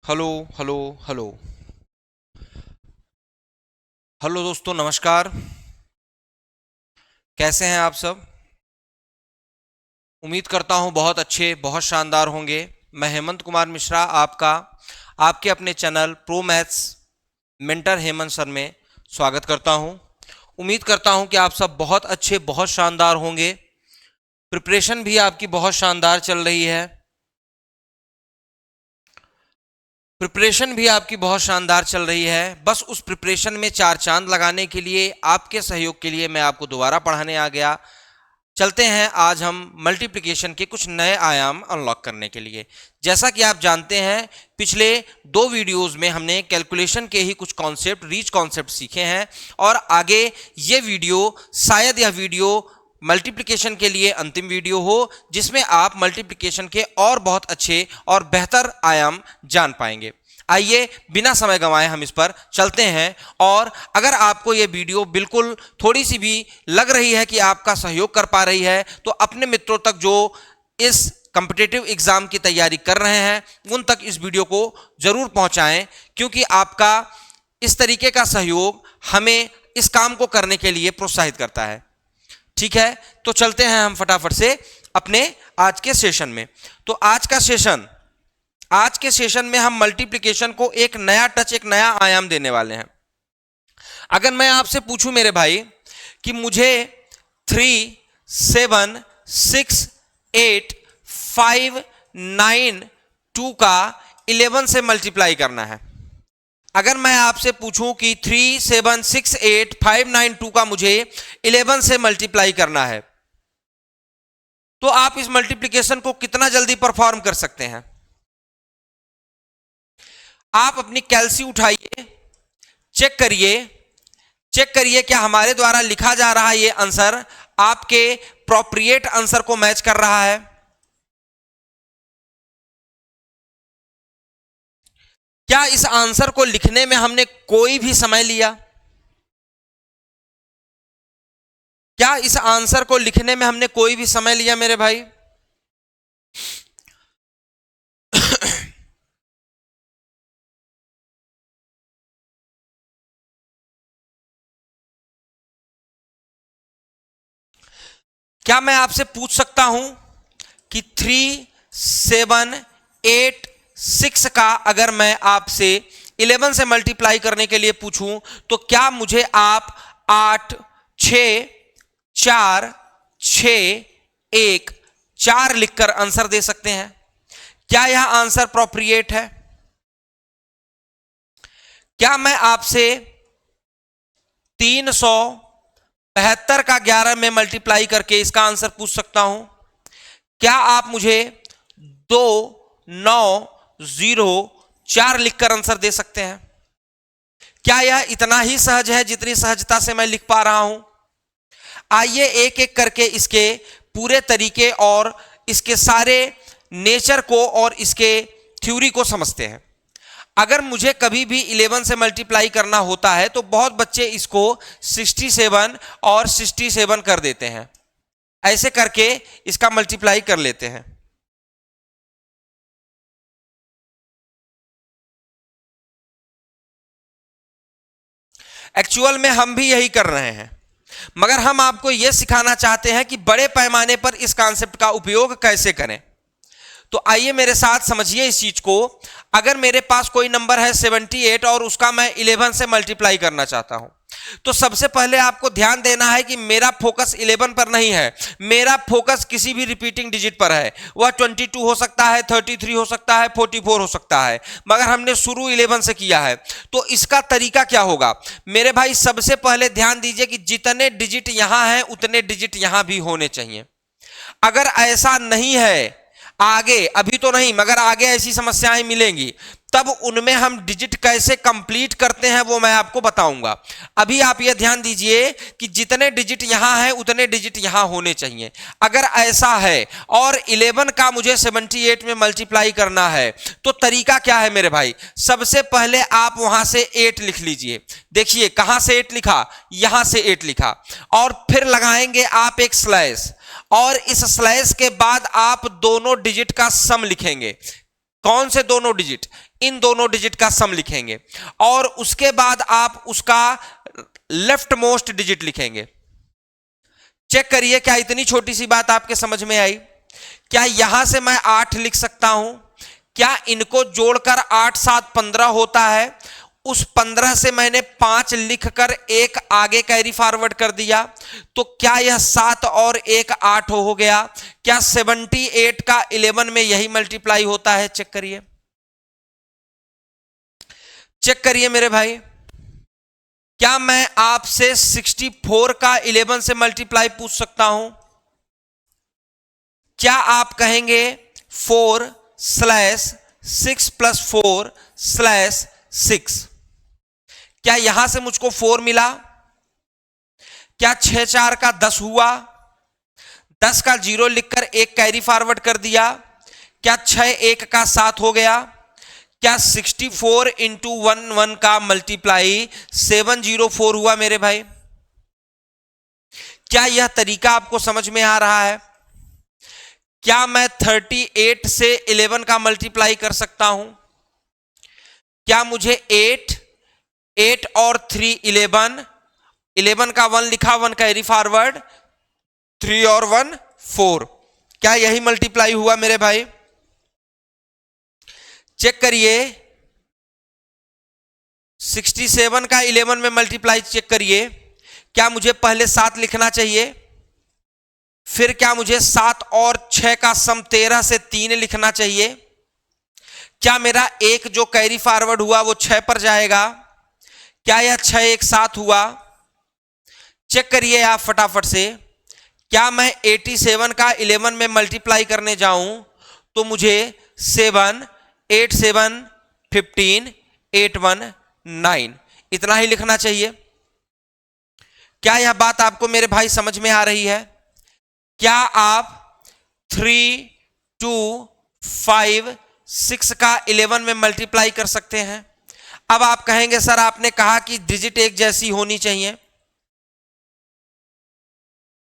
Hello hello hello hello दोस्तों, नमस्कार। कैसे हैं आप सब? उम्मीद करता हूं बहुत अच्छे, बहुत शानदार होंगे। मैं हेमंत कुमार मिश्रा, आपके अपने channel pro maths mentor Hemant sir में स्वागत करता हूं। उम्मीद करता हूं कि आप सब बहुत अच्छे, बहुत शानदार होंगे। प्रिपरेशन भी आपकी बहुत शानदार चल रही है। प्रिपरेशन भी आपकी बहुत शानदार चल रही है। बस उस प्रिपरेशन में चार चांद लगाने के लिए, आपके सहयोग के लिए मैं आपको दोबारा पढ़ाने आ गया। चलते हैं आज हम मल्टीप्लिकेशन के कुछ नए आयाम अनलॉक करने के लिए। जैसा कि आप जानते हैं, पिछले दो वीडियोस में हमने कैलकुलेशन के ही कुछ कॉन्सेप्ट, रीच कॉन्सेप्ट सीखे हैं और आगे ये वीडियो, शायद यह वीडियो मल्टीप्लिकेशन के लिए अंतिम वीडियो हो, जिसमें आप मल्टीप्लिकेशन के और बहुत अच्छे और बेहतर आयाम जान पाएंगे। आइए बिना समय गंवाए हम इस पर चलते हैं। और अगर आपको ये वीडियो बिल्कुल थोड़ी सी भी लग रही है कि आपका सहयोग कर पा रही है, तो अपने मित्रों तक जो इस कॉम्पिटिटिव एग्जाम की तैयारी कर रहे हैं, उन तक इस वीडियो को जरूर पहुंचाएं, क्योंकि आपका इस तरीके का सहयोग हमें इस काम को करने के लिए प्रोत्साहित करता है। ठीक है, तो चलते हैं हम फटाफट से अपने आज के सेशन में। तो आज के सेशन में हम मल्टीप्लिकेशन को एक नया टच, एक नया आयाम देने वाले हैं। अगर मैं आपसे पूछूं मेरे भाई कि मुझे 3, 7, 6, 8, 5, 9, 2 का 11 से मल्टीप्लाई करना है। अगर मैं आपसे पूछूं कि 3, 7, 6, 8, 5, 9, 2 का मुझे 11 से मल्टीप्लाई करना है, तो आप इस मल्टीप्लिकेशन को कितना जल्दी परफॉर्म कर सकते हैं? आप अपनी कैलसी उठाइए, चेक करिए क्या हमारे द्वारा लिखा जा रहा ये आंसर आपके प्रोप्रिएट आंसर को मैच कर रहा है। क्या इस आंसर को लिखने में हमने कोई भी समय लिया? क्या इस आंसर को लिखने में हमने कोई भी समय लिया मेरे भाई? क्या मैं आपसे पूछ सकता हूं कि 3, 7, 8, 6 का अगर मैं आपसे 11 से मल्टीप्लाई करने के लिए पूछूं, तो क्या मुझे आप 8, 6, 4, 6, 1, 4 लिखकर आंसर दे सकते हैं? क्या यह आंसर प्रोप्रिएट है? क्या मैं आपसे 372 का 11 में मल्टीप्लाई करके इसका आंसर पूछ सकता हूं? क्या आप मुझे 2, 9, 0, 4 लिखकर आंसर दे सकते हैं? क्या यह इतना ही सहज है जितनी सहजता से मैं लिख पा रहा हूं? आइए एक एक करके इसके पूरे तरीके और इसके सारे नेचर को और इसके थ्योरी को समझते हैं। अगर मुझे कभी भी 11 से मल्टीप्लाई करना होता है, तो बहुत बच्चे इसको 67 और 67 कर देते हैं। ऐसे करके इसका मल्टीप्लाई कर लेते हैं। एक्चुअल में हम भी यही कर रहे हैं, मगर हम आपको यह सिखाना चाहते हैं कि बड़े पैमाने पर इस कॉन्सेप्ट का उपयोग कैसे करें। तो आइए मेरे साथ समझिए इस चीज को। अगर मेरे पास कोई नंबर है 78 और उसका मैं 11 से मल्टीप्लाई करना चाहता हूं, तो सबसे पहले आपको ध्यान देना है कि मेरा फोकस 11 पर नहीं है, मेरा फोकस किसी भी रिपीटिंग डिजिट पर है। वह 22 हो सकता है, 33 हो सकता है, 44 हो सकता है, मगर हमने शुरू 11 से किया है। तो इसका तरीका क्या होगा मेरे भाई? सबसे पहले ध्यान दीजिए कि जितने डिजिट यहां हैं उतने डिजिट यहां भी होने चाहिए। अगर ऐसा नहीं है, आगे, अभी तो नहीं मगर आगे ऐसी समस्याएं मिलेंगी, तब उनमें हम डिजिट कैसे कंप्लीट करते हैं वो मैं आपको बताऊंगा। अभी आप ये ध्यान दीजिए कि जितने डिजिट यहां हैं उतने डिजिट यहां होने चाहिए। अगर ऐसा है और 11 का मुझे 78 में मल्टीप्लाई करना है, तो तरीका क्या है मेरे भाई? सबसे पहले आप वहां से 8 लिख लीजिए। देखिए कहां से 8 लिखा, यहां से 8 लिखा, और फिर लगाएंगे आप एक स्लैश, और इस स्लैश के बाद आप दोनों डिजिट का सम लिखेंगे। कौन से दोनों डिजिट? इन दोनों डिजिट का सम लिखेंगे और उसके बाद आप उसका लेफ्ट मोस्ट डिजिट लिखेंगे। चेक करिए क्या इतनी छोटी सी बात आपके समझ में आई? क्या यहां से मैं 8 लिख सकता हूं? क्या इनको जोड़कर 8 7 15 होता है? उस 15 से मैंने 5 लिखकर एक आगे कैरी फॉरवर्ड कर दिया, तो क्या यह 7 और 1 8 हो गया? क्या 78 का 11 में यही मल्टीप्लाई होता है? चेक करिए, चेक करिए मेरे भाई। क्या मैं आपसे 64 का 11 से मल्टीप्लाई पूछ सकता हूं? क्या आप कहेंगे 4/6 + 4/6? क्या यहां से मुझको 4 मिला? क्या 6 4 का 10 हुआ? 10 का 0 लिखकर एक कैरी फॉरवर्ड कर दिया। क्या 6 1 का 7 हो गया? क्या 64 इंटू 1 का मल्टीप्लाई 704 हुआ मेरे भाई? क्या यह तरीका आपको समझ में आ रहा है? क्या मैं 38 से 11 का मल्टीप्लाई कर सकता हूं? क्या मुझे 8 और 3 11 का 1 लिखा, 1 कैरी फॉरवर्ड, 3 और 1 4, क्या यही मल्टीप्लाई हुआ मेरे भाई? चेक करिए, 67 का 11 में मल्टीप्लाई चेक करिए। क्या मुझे पहले 7 लिखना चाहिए? फिर क्या मुझे 7 और 6 का सम 13 से 3 लिखना चाहिए? क्या मेरा एक जो कैरी फॉरवर्ड हुआ वो 6 पर जाएगा? क्या यह 6 1 7 हुआ? चेक करिए आप फटाफट से। क्या मैं 87 का 11 में मल्टीप्लाई करने जाऊं तो मुझे 7 8 7 15 8 1 9 इतना ही लिखना चाहिए। क्या यह बात आपको मेरे भाई समझ में आ रही है? क्या आप 3 2 5 6 का 11 में मल्टीप्लाई कर सकते हैं? अब आप कहेंगे सर आपने कहा कि डिजिट एक जैसी होनी चाहिए।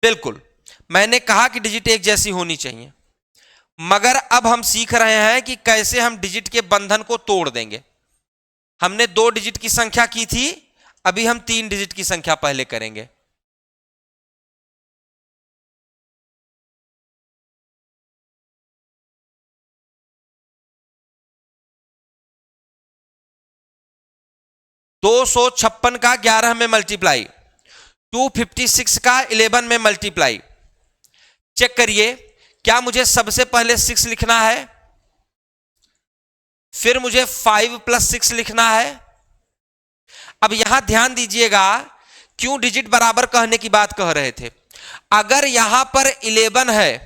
बिल्कुल, मैंने कहा कि डिजिट एक जैसी होनी चाहिए, मगर अब हम सीख रहे हैं कि कैसे हम डिजिट के बंधन को तोड़ देंगे। हमने 2 डिजिट की संख्या की थी, अभी हम 3 डिजिट की संख्या पहले करेंगे। दो 256 का 11 में मल्टीप्लाई, 256 का 11 में मल्टीप्लाई। चेक करिए, क्या मुझे सबसे पहले 6 लिखना है, फिर मुझे 5 + 6 लिखना है। अब यहां ध्यान दीजिएगा, क्यों डिजिट बराबर कहने की बात कह रहे थे। अगर यहां पर 11 है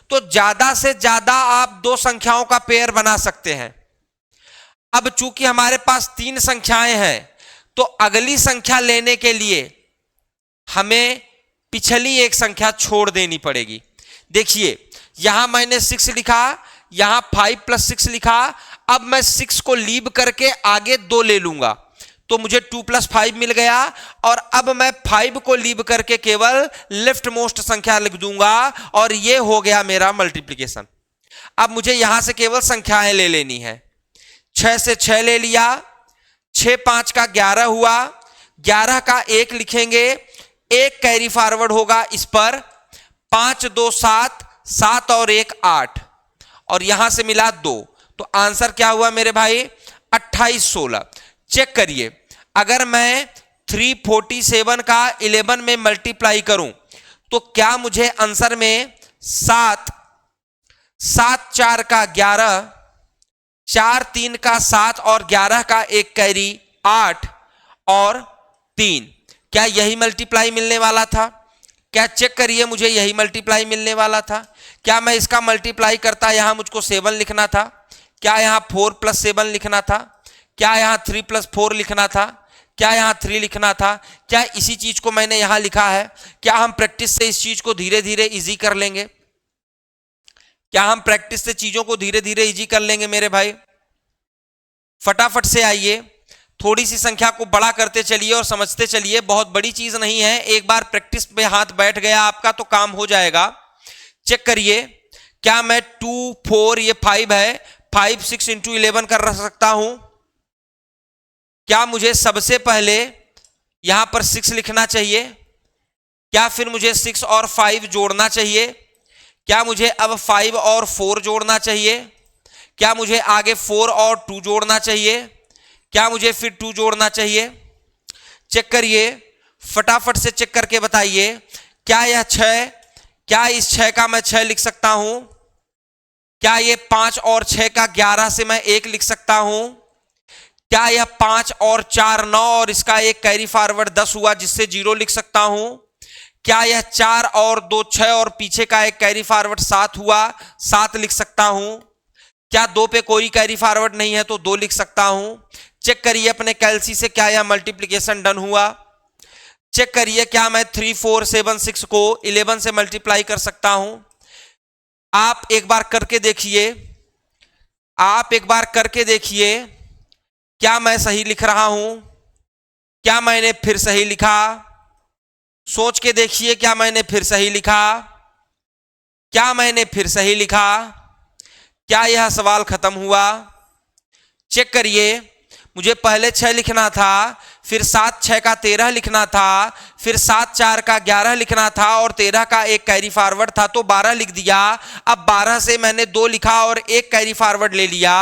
तो ज्यादा से ज्यादा आप 2 संख्याओं का पेयर बना सकते हैं। अब चूंकि हमारे पास 3 संख्याएं हैं तो अगली संख्या लेने के लिए हमें पिछली एक संख्या छोड़ देनी पड़ेगी। देखिए, यहां मैंने 6 लिखा, यहां 5 + 6 लिखा। अब मैं 6 को लीव करके आगे 2 ले लूंगा तो मुझे 2 + 5 मिल गया, और अब मैं 5 को लीव करके केवल लेफ्ट मोस्ट संख्या लिख दूंगा और यह हो गया मेरा मल्टीप्लिकेशन। अब मुझे यहां से केवल संख्याएं ले लेनी है। 6 से 6 ले लिया, 6 5 का 11 हुआ, 11 का 1 लिखेंगे, एक कैरी फॉरवर्ड होगा इस पर, 5 2 7, 7 और 1 8, और यहां से मिला 2, तो आंसर क्या हुआ मेरे भाई? 28 16। चेक करिए, अगर मैं 347 का 11 में मल्टीप्लाई करूं तो क्या मुझे आंसर में 7 7 4 का 11, 4 3 का 7 और 11 का 1 कैरी 8 और 3, क्या यही मल्टीप्लाई मिलने वाला था? क्या चेक करिए, मुझे यही मल्टीप्लाई मिलने वाला था। क्या मैं इसका मल्टीप्लाई करता यहां मुझको 7 लिखना था? क्या यहां 4 + 7 लिखना था? क्या यहां 3 + 4 लिखना था? क्या यहां 3 लिखना था? क्या इसी चीज को मैंने यहां लिखा है? क्या हम प्रैक्टिस से इस चीज को धीरे धीरे इजी कर लेंगे? क्या हम प्रैक्टिस से चीजों को धीरे धीरे इजी कर लेंगे मेरे भाई? फटाफट से आइए, थोड़ी सी संख्या को बड़ा करते चलिए और समझते चलिए। बहुत बड़ी चीज नहीं है, एक बार प्रैक्टिस पे हाथ बैठ गया आपका तो काम हो जाएगा। चेक करिए, क्या मैं 2 4, ये 5 है, 5 6 इंटू 11 कर सकता हूं? क्या मुझे सबसे पहले यहां पर 6 लिखना चाहिए? क्या फिर मुझे 6 और 5 जोड़ना चाहिए? क्या मुझे अब 5 और 4 जोड़ना चाहिए? क्या मुझे आगे 4 और 2 जोड़ना चाहिए? क्या मुझे फिर 2 जोड़ना चाहिए? चेक करिए, फटाफट से चेक करके बताइए। क्या यह 6, क्या इस 6 का मैं 6 लिख सकता हूं? क्या ये 5 और 6 का 11 से मैं 1 लिख सकता हूं? क्या यह 5 और 4 9 और इसका एक कैरी फॉरवर्ड 10 हुआ जिससे 0 लिख सकता हूं? क्या यह 4 और 2 6 और पीछे का एक कैरी फॉरवर्ड 7 हुआ, 7 लिख सकता हूं? क्या 2 पे कोई कैरी फॉरवर्ड नहीं है तो 2 लिख सकता हूं? चेक करिए अपने कैलसी से क्या यह मल्टीप्लीकेशन डन हुआ? चेक करिए क्या मैं 3 4 7 6 को 11 से मल्टीप्लाई कर सकता हूं? आप एक बार करके देखिए, आप एक बार करके देखिए, क्या मैं सही लिख रहा हूं? क्या मैंने फिर सही लिखा? सोच के देखिए, क्या मैंने फिर सही लिखा? क्या मैंने फिर सही लिखा? क्या यह सवाल खत्म हुआ? चेक करिए, मुझे पहले 6 लिखना था, फिर 7 6 का 13 लिखना था, फिर 7 4 का 11 लिखना था और 13 का एक कैरी फॉरवर्ड था तो 12 लिख दिया। अब 12 से मैंने 2 लिखा और एक कैरी फॉरवर्ड ले लिया।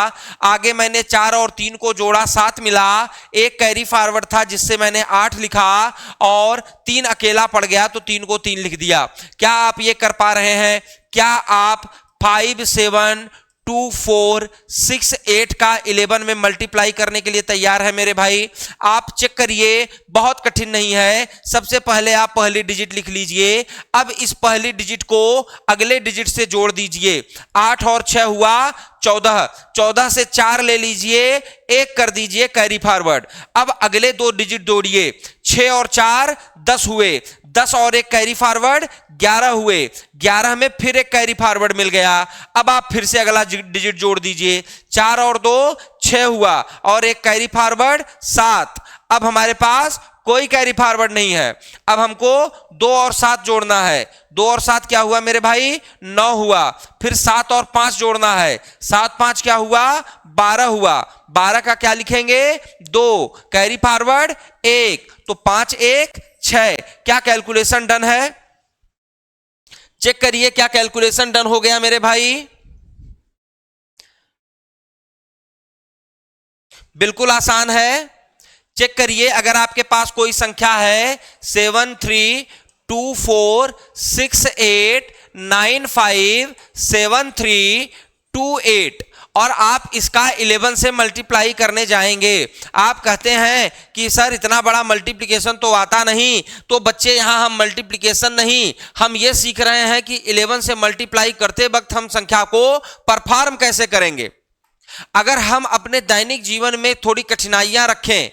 आगे मैंने 4 और 3 को जोड़ा, 7 मिला, एक कैरी फॉरवर्ड था जिससे मैंने 8 लिखा और 3 अकेला पड़ गया तो 3 को 3 लिख दिया। क्या आप ये कर पा रहे हैं? क्या आप 5 7 2 4 6 8 का 11 में मल्टीप्लाई करने के लिए तैयार है मेरे भाई? आप चेक करिए, बहुत कठिन नहीं है। सबसे पहले आप पहली डिजिट लिख लीजिए। अब इस पहली डिजिट को अगले डिजिट से जोड़ दीजिए। 8 और 6 हुआ 14, 14 से 4 ले लीजिए, 1 कर दीजिए कैरी फॉरवर्ड। अब अगले 2 डिजिट जोड़िए, 6 और 4 10 हुए, 10 और एक कैरी फॉरवर्ड 11 हुए, 11 में फिर एक कैरी फॉरवर्ड मिल गया। अब आप फिर से अगला डिजिट जोड़ दीजिए, 4 और 2 6 हुआ और एक कैरी फॉरवर्ड 7। अब हमारे पास कोई कैरी फॉरवर्ड नहीं है। अब हमको 2 और 7 जोड़ना है। 2 और 7 क्या हुआ मेरे भाई? 9 हुआ। फिर 7 और 5 जोड़ना है। 7 5 क्या हुआ? 12 हुआ। 12 का क्या लिखेंगे? 2 कैरी फॉरवर्ड 1 तो 5 1 6। क्या कैलकुलेशन डन है? चेक करिए, क्या कैलकुलेशन डन हो गया मेरे भाई? बिल्कुल आसान है। चेक करिए, अगर आपके पास कोई संख्या है 7 3 2 4 6 8 9 5 7 3 2 8 और आप इसका 11 से मल्टीप्लाई करने जाएंगे। आप कहते हैं कि सर इतना बड़ा मल्टीप्लिकेशन तो आता नहीं। तो बच्चे यहां हम मल्टीप्लिकेशन नहीं, हम ये सीख रहे हैं कि 11 से मल्टीप्लाई करते वक्त हम संख्या को परफॉर्म कैसे करेंगे। अगर हम अपने दैनिक जीवन में थोड़ी कठिनाइयां रखें,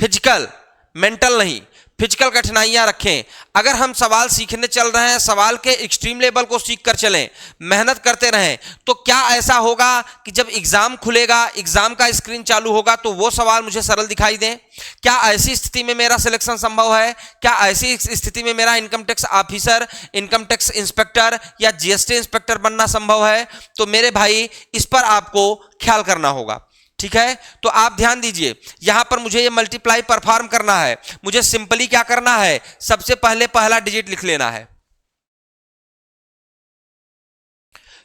फिजिकल मेंटल नहीं, फिजिकल कठिनाइयां रखें, अगर हम सवाल सीखने चल रहे हैं, सवाल के एक्सट्रीम लेवल को सीख कर चलें, मेहनत करते रहें, तो क्या ऐसा होगा कि जब एग्जाम खुलेगा, एग्जाम का स्क्रीन चालू होगा तो वो सवाल मुझे सरल दिखाई दें? क्या ऐसी स्थिति में मेरा सिलेक्शन संभव है? क्या ऐसी स्थिति में मेरा income tax officer, income tax inspector या जीएसटी इंस्पेक्टर बनना संभव है? तो मेरे भाई इस पर आपको ख्याल करना होगा। ठीक है, तो आप ध्यान दीजिए, यहां पर मुझे ये मल्टीप्लाई परफॉर्म करना है। मुझे सिंपली क्या करना है? सबसे पहले पहला डिजिट लिख लेना है,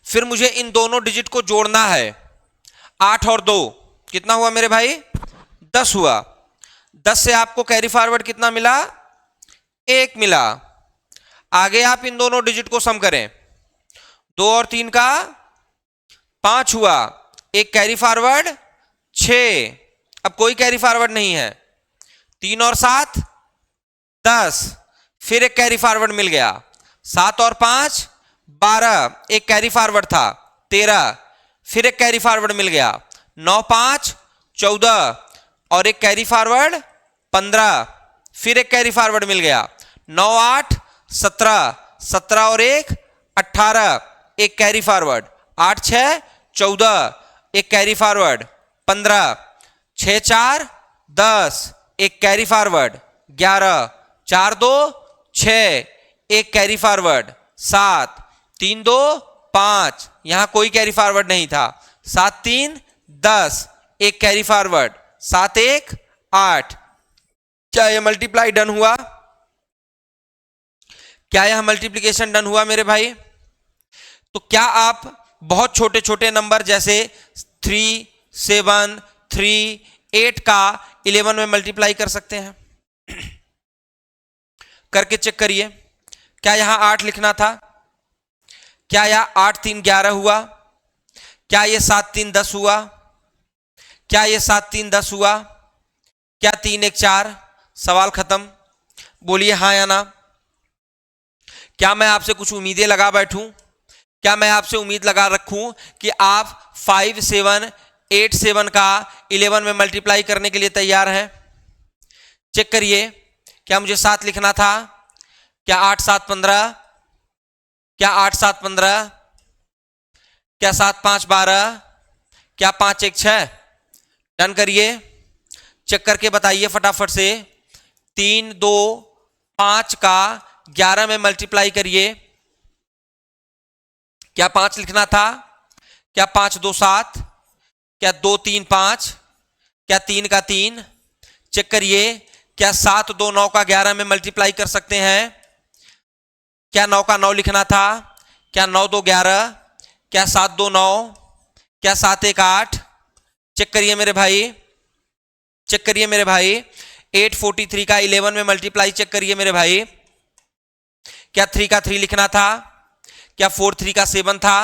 फिर मुझे इन दोनों डिजिट को जोड़ना है। 8 और 2 कितना हुआ मेरे भाई? 10 हुआ। 10 से आपको कैरी फॉरवर्ड कितना मिला? 1 मिला। आगे आप इन दोनों डिजिट को सम करें, 2 और 3 का 5 हुआ, एक कैरी फॉरवर्ड 6। अब कोई कैरी फॉरवर्ड नहीं है। 3 और 7 10, फिर एक कैरी फॉरवर्ड मिल गया। 7 और 5 12, एक कैरी फॉरवर्ड था 13, फिर एक कैरी फॉरवर्ड मिल गया। 9 5 14 और एक कैरी फॉरवर्ड 15, फिर एक कैरी फॉरवर्ड मिल गया। 9 8 17, 17 और 1 18, एक कैरी फॉरवर्ड। 8 6 14, एक कैरी फॉरवर्ड 15, 6 4 10, एक कैरी फॉरवर्ड 11, 4 2 6, एक कैरी फॉरवर्ड 7, 3 2 5, यहां कोई कैरी फॉरवर्ड नहीं था। 7 3 10, एक कैरी फॉरवर्ड, 7 1 8। क्या यह मल्टीप्लाई डन हुआ? क्या यह मल्टीप्लिकेशन डन हुआ मेरे भाई? तो क्या आप बहुत छोटे छोटे नंबर जैसे 3 7 3 8 का 11 में मल्टीप्लाई कर सकते हैं? करके चेक करिए। क्या यहां 8 लिखना था? क्या यह 8 3 11 हुआ? क्या यह 7 3 10 हुआ? क्या यह 7 3 10 हुआ? क्या 3 1 4? सवाल खत्म। बोलिए हाँ या ना। क्या मैं आपसे कुछ उम्मीदें लगा बैठूं? क्या मैं आपसे उम्मीद लगा रखूं कि आप 5 7 8 7 का 11 में मल्टीप्लाई करने के लिए तैयार हैं? चेक करिए। क्या मुझे 7 लिखना था? क्या 8 7 15? क्या 8 7 15? क्या 7 5 12? क्या 5 1 6? डन करिए। चेक करके बताइए फटाफट से। 3 2 5 का 11 में मल्टीप्लाई करिए। क्या 5 लिखना था? क्या 5 2 7? क्या 2 3 5? क्या 3 का 3? चेक करिए। क्या 7 2 9 का 11 में मल्टीप्लाई कर सकते हैं? क्या 9 का 9 लिखना था? क्या 9 2 11? क्या 7 2 9? क्या 7 1 8? चेक करिए मेरे भाई, चेक करिए मेरे भाई। 843 का 11 में मल्टीप्लाई चेक करिए मेरे भाई। क्या 3 का 3 लिखना था? क्या 4 3 का 7 था?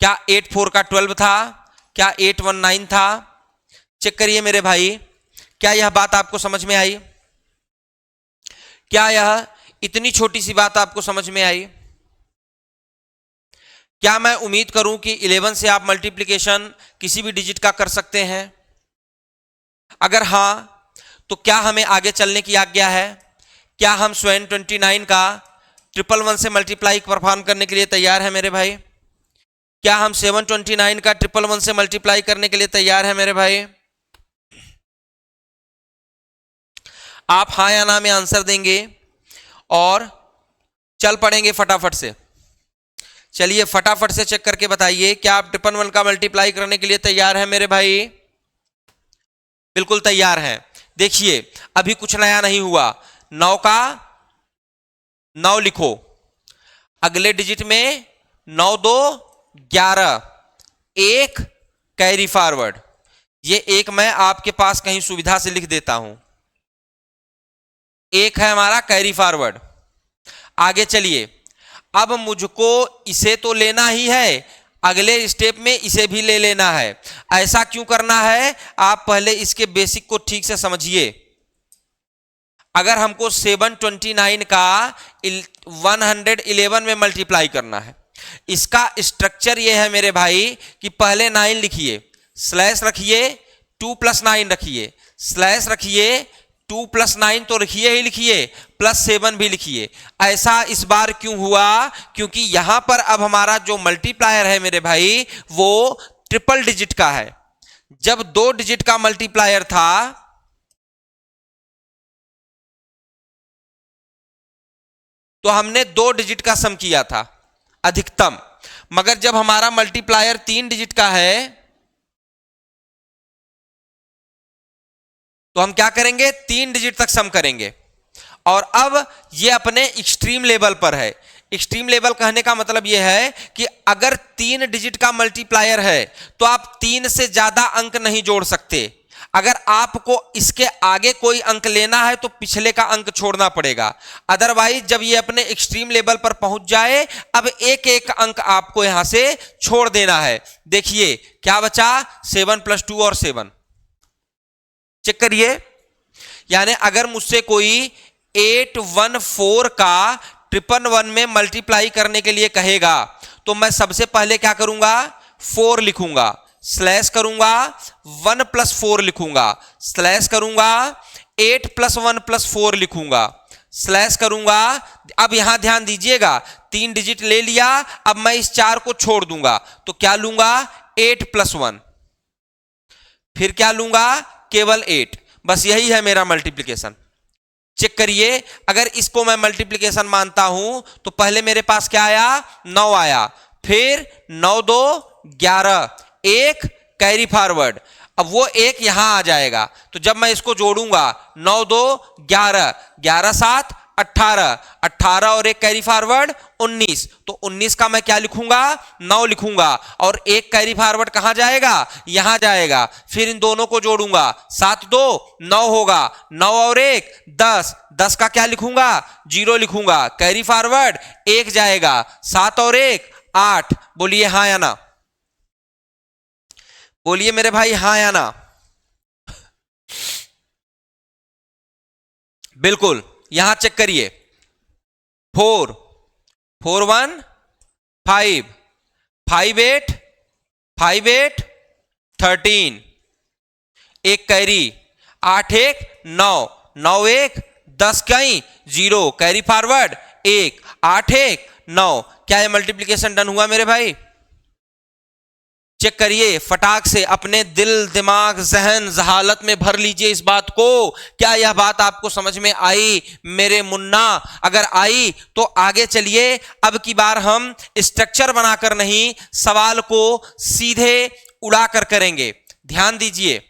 क्या 8 4 का 12 था? क्या 8 1 9 था? चेक करिए मेरे भाई। क्या यह बात आपको समझ में आई? क्या यह इतनी छोटी सी बात आपको समझ में आई? क्या मैं उम्मीद करूं कि 11 से आप मल्टीप्लिकेशन किसी भी डिजिट का कर सकते हैं? अगर हां तो क्या हमें आगे चलने की आज्ञा है? क्या हम स्वयं 29 का 111 से मल्टीप्लाई परफॉर्म करने के लिए तैयार है मेरे भाई? क्या हम 729 का 111 से मल्टीप्लाई करने के लिए तैयार है मेरे भाई? आप हाँ या ना में आंसर देंगे और चल पड़ेंगे फटाफट से। चलिए फटाफट से चेक करके बताइए, क्या आप 111 का मल्टीप्लाई करने के लिए तैयार हैं मेरे भाई? बिल्कुल तैयार हैं। देखिए अभी कुछ नया नहीं हुआ। 9 का 9 लिखो, अगले डिजिट में 9 2 11, एक कैरी फॉरवर्ड। ये एक मैं आपके पास कहीं सुविधा से लिख देता हूं, एक है हमारा कैरी फॉरवर्ड। आगे चलिए, अब मुझको इसे तो लेना ही है, अगले स्टेप में इसे भी ले लेना है। ऐसा क्यों करना है? आप पहले इसके बेसिक को ठीक से समझिए। अगर हमको 729 का 111 में मल्टीप्लाई करना है, इसका स्ट्रक्चर ये है मेरे भाई कि पहले 9 लिखिए, स्लैश रखिए, 2 + 9 रखिए, स्लैश रखिए, 2 + 9 तो लिखिए ही लिखिए, +7 भी लिखिए। ऐसा इस बार क्यों हुआ? क्योंकि यहां पर अब हमारा जो मल्टीप्लायर है मेरे भाई वो ट्रिपल डिजिट का है। जब 2 डिजिट का मल्टीप्लायर था तो हमने 2 डिजिट का सम किया था अधिकतम, मगर जब हमारा मल्टीप्लायर 3 डिजिट का है तो हम क्या करेंगे? 3 डिजिट तक सम करेंगे। और अब ये अपने एक्सट्रीम लेवल पर है। एक्सट्रीम लेवल कहने का मतलब यह है कि अगर 3 डिजिट का मल्टीप्लायर है तो आप 3 से ज्यादा अंक नहीं जोड़ सकते। अगर आपको इसके आगे कोई अंक लेना है तो पिछले का अंक छोड़ना पड़ेगा। अदरवाइज जब ये अपने एक्सट्रीम लेवल पर पहुंच जाए, अब एक एक अंक आपको यहां से छोड़ देना है। देखिए क्या बचा? 7 + 2 और 7। चेक करिए। यानी अगर मुझसे कोई 814 का 111 में मल्टीप्लाई करने के लिए कहेगा तो मैं सबसे पहले क्या करूंगा? 4 लिखूंगा, स्लैश करूंगा, 1 + 4 लिखूंगा, स्लैश करूंगा, 8 + 1 + 4 लिखूंगा, स्लैश करूंगा। अब यहां ध्यान दीजिएगा, 3 डिजिट ले लिया, अब मैं इस 4 को छोड़ दूंगा तो क्या लूंगा? 8 + 1। फिर क्या लूंगा? केवल 8। बस यही है मेरा मल्टीप्लिकेशन। चेक करिए, अगर इसको मैं मल्टीप्लिकेशन मानता हूं तो पहले मेरे पास क्या आया? 9 आया, फिर 9 2 11, एक कैरी फॉरवर्ड। अब वो एक यहां आ जाएगा, तो जब मैं इसको जोड़ूंगा 9 2 11, 11 7 18, 18 और एक कैरी फॉरवर्ड 19, तो 19 का मैं क्या लिखूंगा, 9 लिखूंगा, और एक कैरी फॉरवर्ड कहां जाएगा, यहां जाएगा। फिर इन दोनों को जोड़ूंगा, 7 2 9 होगा, 9 और एक 10, 10 का क्या लिखूंगा, 0 लिखूंगा, कैरी फॉरवर्ड 1 जाएगा, 7 और एक 8। बोलिए हां या ना, बोलिए मेरे भाई हां या ना। बिल्कुल, यहां चेक करिए, 4 4 1 5 5 8 5 8 13, एक कैरी, 8 1 9 9 1 10 कहीं 0, कैरी फॉरवर्ड 1, 8 1 9। क्या ये मल्टीप्लीकेशन डन हुआ मेरे भाई? चेक करिए फटाक से, अपने दिल दिमाग जहन जहालत में भर लीजिए इस बात को। क्या यह बात आपको समझ में आई मेरे मुन्ना? अगर आई तो आगे चलिए। अब की बार हम स्ट्रक्चर बनाकर नहीं, सवाल को सीधे उड़ाकर करेंगे। ध्यान दीजिए,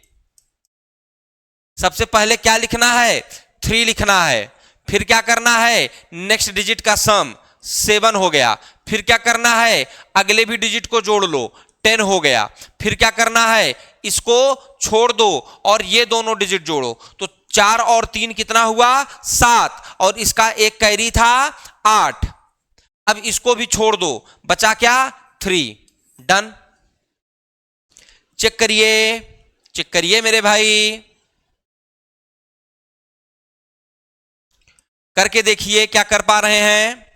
सबसे पहले क्या लिखना है, 3 लिखना है। फिर क्या करना है, नेक्स्ट डिजिट का सम 7 हो गया। फिर क्या करना है, अगले भी डिजिट को जोड़ लो, 10 हो गया। फिर क्या करना है, इसको छोड़ दो और ये दोनों डिजिट जोड़ो, तो 4 और 3 कितना हुआ, 7, और इसका एक कैरी था 8। अब इसको भी छोड़ दो, बचा क्या, 3। डन। चेक करिए, चेक करिए मेरे भाई, करके देखिए क्या कर पा रहे हैं।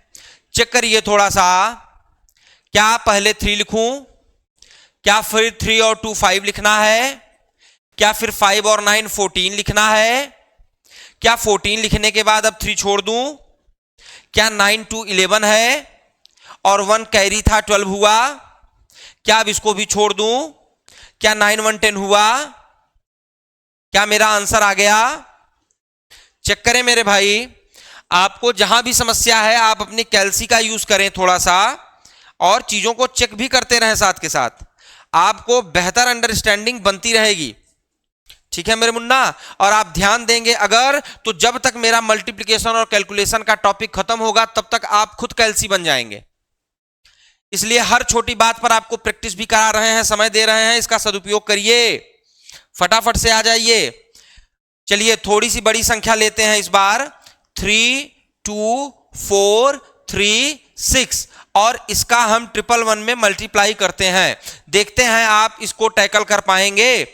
चेक करिए थोड़ा सा, क्या पहले 3 लिखूं, क्या फिर 3 और 2 5 लिखना है, क्या फिर 5 और 9 14 लिखना है, क्या 14 लिखने के बाद अब 3 छोड़ दूं, क्या 9 2 11 है और 1 कैरी था 12 हुआ, क्या अब इसको भी छोड़ दूं, क्या 9 1 10 हुआ, क्या मेरा आंसर आ गया? चेक करें मेरे भाई, आपको जहां भी समस्या है आप अपनी कैलसी का यूज करें थोड़ा सा, और चीजों को चेक भी करते रहें साथ के साथ, आपको बेहतर अंडरस्टैंडिंग बनती रहेगी। ठीक है मेरे मुन्ना? और आप ध्यान देंगे अगर, तो जब तक मेरा मल्टीप्लिकेशन और कैलकुलेशन का टॉपिक खत्म होगा तब तक आप खुद कैलसी बन जाएंगे। इसलिए हर छोटी बात पर आपको प्रैक्टिस भी करा रहे हैं, समय दे रहे हैं, इसका सदुपयोग करिए, फटाफट से आ जाइए। चलिए थोड़ी सी बड़ी संख्या लेते हैं इस बार, 3 2 4 3 6, और इसका हम 1 1 1 में मल्टीप्लाई करते हैं। देखते हैं आप इसको टैकल कर पाएंगे।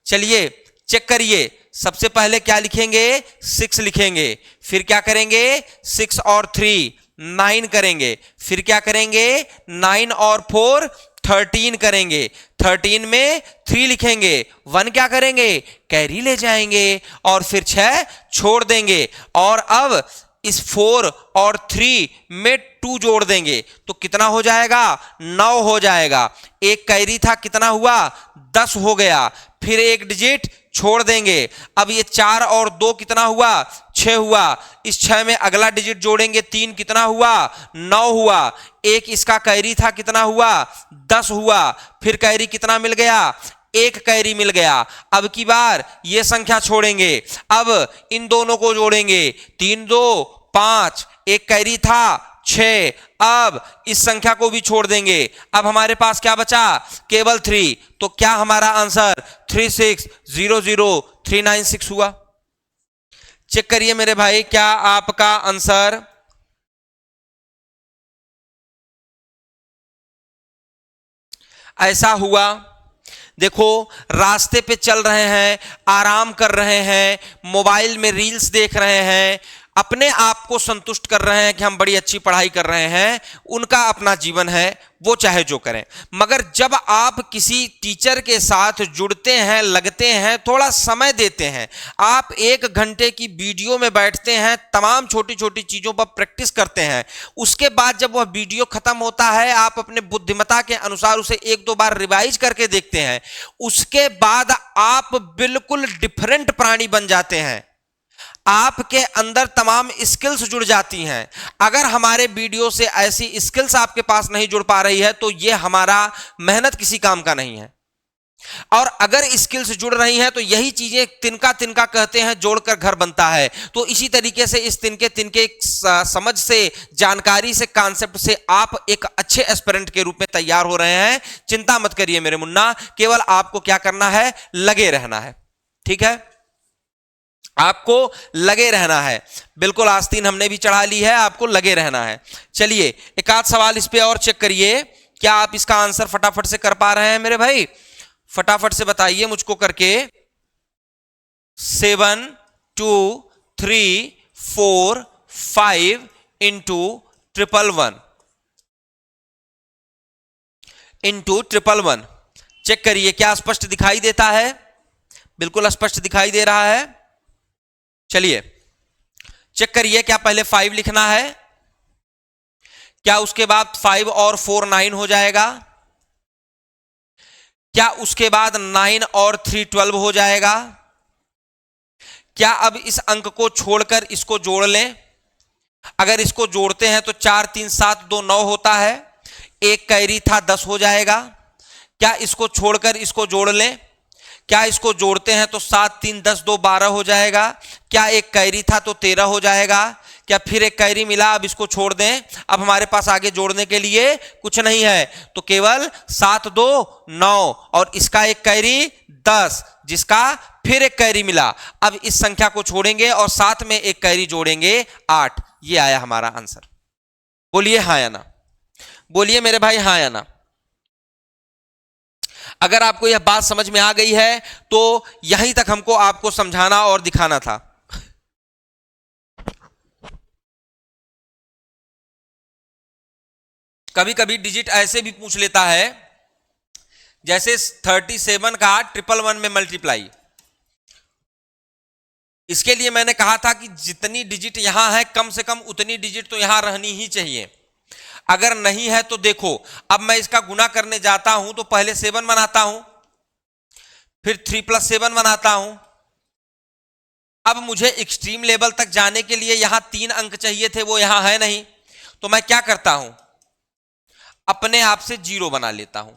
चलिए चेक करिए, सबसे पहले क्या लिखेंगे, 6 लिखेंगे। फिर क्या करेंगे, 6 और 3 9 करेंगे। फिर क्या करेंगे, 9 और 4 13 करेंगे। 13 में 3 लिखेंगे, 1 क्या करेंगे, कैरी ले जाएंगे, और फिर 6 छोड़ देंगे। और अब इस 4 और 3 में 2 जोड़ देंगे, तो कितना हो जाएगा, 9 हो जाएगा। एक कैरी था, कितना हुआ, 10 हो गया। फिर एक डिजिट छोड़ देंगे, अब ये 4 और 2 कितना हुआ, 6 हुआ। इस 6 में अगला डिजिट जोड़ेंगे, 3 कितना हुआ, 9 हुआ। एक इसका कैरी था, कितना हुआ, 10 हुआ। फिर कैरी कितना मिल गया, एक कैरी मिल गया। अब की बार ये संख्या छोड़ेंगे, अब इन दोनों को जोड़ेंगे, 3 2 5, एक कैरी था 6। अब इस संख्या को भी छोड़ देंगे, अब हमारे पास क्या बचा, केवल 3। तो क्या हमारा आंसर 3600396 हुआ? चेक करिए मेरे भाई, क्या आपका आंसर ऐसा हुआ? देखो, रास्ते पे चल रहे हैं, आराम कर रहे हैं, मोबाइल में रील्स देख रहे हैं, अपने आप को संतुष्ट कर रहे हैं कि हम बड़ी अच्छी पढ़ाई कर रहे हैं, उनका अपना जीवन है, वो चाहे जो करें। मगर जब आप किसी टीचर के साथ जुड़ते हैं, लगते हैं, थोड़ा समय देते हैं, आप 1 घंटे की वीडियो में बैठते हैं, तमाम छोटी छोटी चीज़ों पर प्रैक्टिस करते हैं, उसके बाद जब वह वीडियो खत्म होता है, आप अपने बुद्धिमत्ता के अनुसार उसे 1-2 बार रिवाइज करके देखते हैं, उसके बाद आप बिल्कुल डिफरेंट प्राणी बन जाते हैं, आपके अंदर तमाम स्किल्स जुड़ जाती हैं। अगर हमारे वीडियो से ऐसी स्किल्स आपके पास नहीं जुड़ पा रही है तो यह हमारा मेहनत किसी काम का नहीं है। और अगर स्किल्स जुड़ रही हैं तो यही चीजें तिनका तिनका कहते हैं, जोड़कर घर बनता है। तो इसी तरीके से इस तिनके तिनके समझ से, जानकारी से, कॉन्सेप्ट से आप एक अच्छे एस्पिरेंट के रूप में तैयार हो रहे हैं। चिंता मत करिए मेरे मुन्ना, केवल आपको क्या करना है, लगे रहना है। ठीक है, आपको लगे रहना है। बिल्कुल आस्तीन हमने भी चढ़ा ली है, आपको लगे रहना है। चलिए एक आध सवाल इस पे और चेक करिए, क्या आप इसका आंसर फटाफट से कर पा रहे हैं मेरे भाई? फटाफट से बताइए मुझको करके। 7 2 3 4 5 इंटू 111 इंटू 111 चेक करिए, क्या स्पष्ट दिखाई देता है? बिल्कुल स्पष्ट दिखाई दे रहा है। चलिए चेक करिए, क्या पहले 5 लिखना है? क्या उसके बाद 5 और 4 9 हो जाएगा? क्या उसके बाद 9 और 3 12 हो जाएगा? क्या अब इस अंक को छोड़कर इसको जोड़ लें? अगर इसको जोड़ते हैं तो 4 3 7 2 9 होता है, एक कैरी था 10 हो जाएगा। क्या इसको छोड़कर इसको जोड़ लें? क्या इसको जोड़ते हैं तो 7 3 10 2 12 हो जाएगा। क्या एक कैरी था तो 13 हो जाएगा। क्या फिर एक कैरी मिला, अब इसको छोड़ दें, अब हमारे पास आगे जोड़ने के लिए कुछ नहीं है, तो केवल 7 2 9 और इसका एक कैरी 10, जिसका फिर एक कैरी मिला। अब इस संख्या को छोड़ेंगे और साथ में एक कैरी जोड़ेंगे 8। ये आया हमारा आंसर। बोलिए हाँ या ना, बोलिए मेरे भाई हाँ या ना। अगर आपको यह बात समझ में आ गई है तो यहीं तक हमको आपको समझाना और दिखाना था। कभी कभी डिजिट ऐसे भी पूछ लेता है, जैसे 37 का 111 में मल्टीप्लाई। इसके लिए मैंने कहा था कि जितनी डिजिट यहां है कम से कम उतनी डिजिट तो यहां रहनी ही चाहिए। अगर नहीं है तो देखो, अब मैं इसका गुना करने जाता हूं तो पहले 7 बनाता हूं, फिर 3 + 7 बनाता हूं। अब मुझे एक्सट्रीम लेवल तक जाने के लिए यहां 3 अंक चाहिए थे, वो यहां है नहीं, तो मैं क्या करता हूं, अपने आप से 0 बना लेता हूं।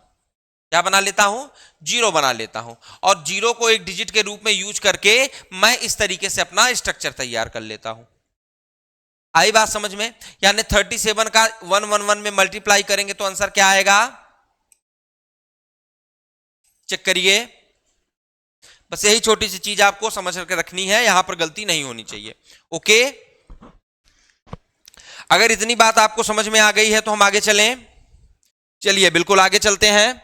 क्या बना लेता हूं? 0 बना लेता हूं। और 0 को एक डिजिट के रूप में यूज करके मैं इस तरीके से अपना स्ट्रक्चर तैयार कर लेता हूं। आई बात समझ में? यानी 37 का 111 में मल्टीप्लाई करेंगे तो आंसर क्या आएगा? चेक करिए, बस यही छोटी सी चीज आपको समझ करके रखनी है, यहां पर गलती नहीं होनी चाहिए। ओके, अगर इतनी बात आपको समझ में आ गई है तो हम आगे चलें। चलिए बिल्कुल आगे चलते हैं।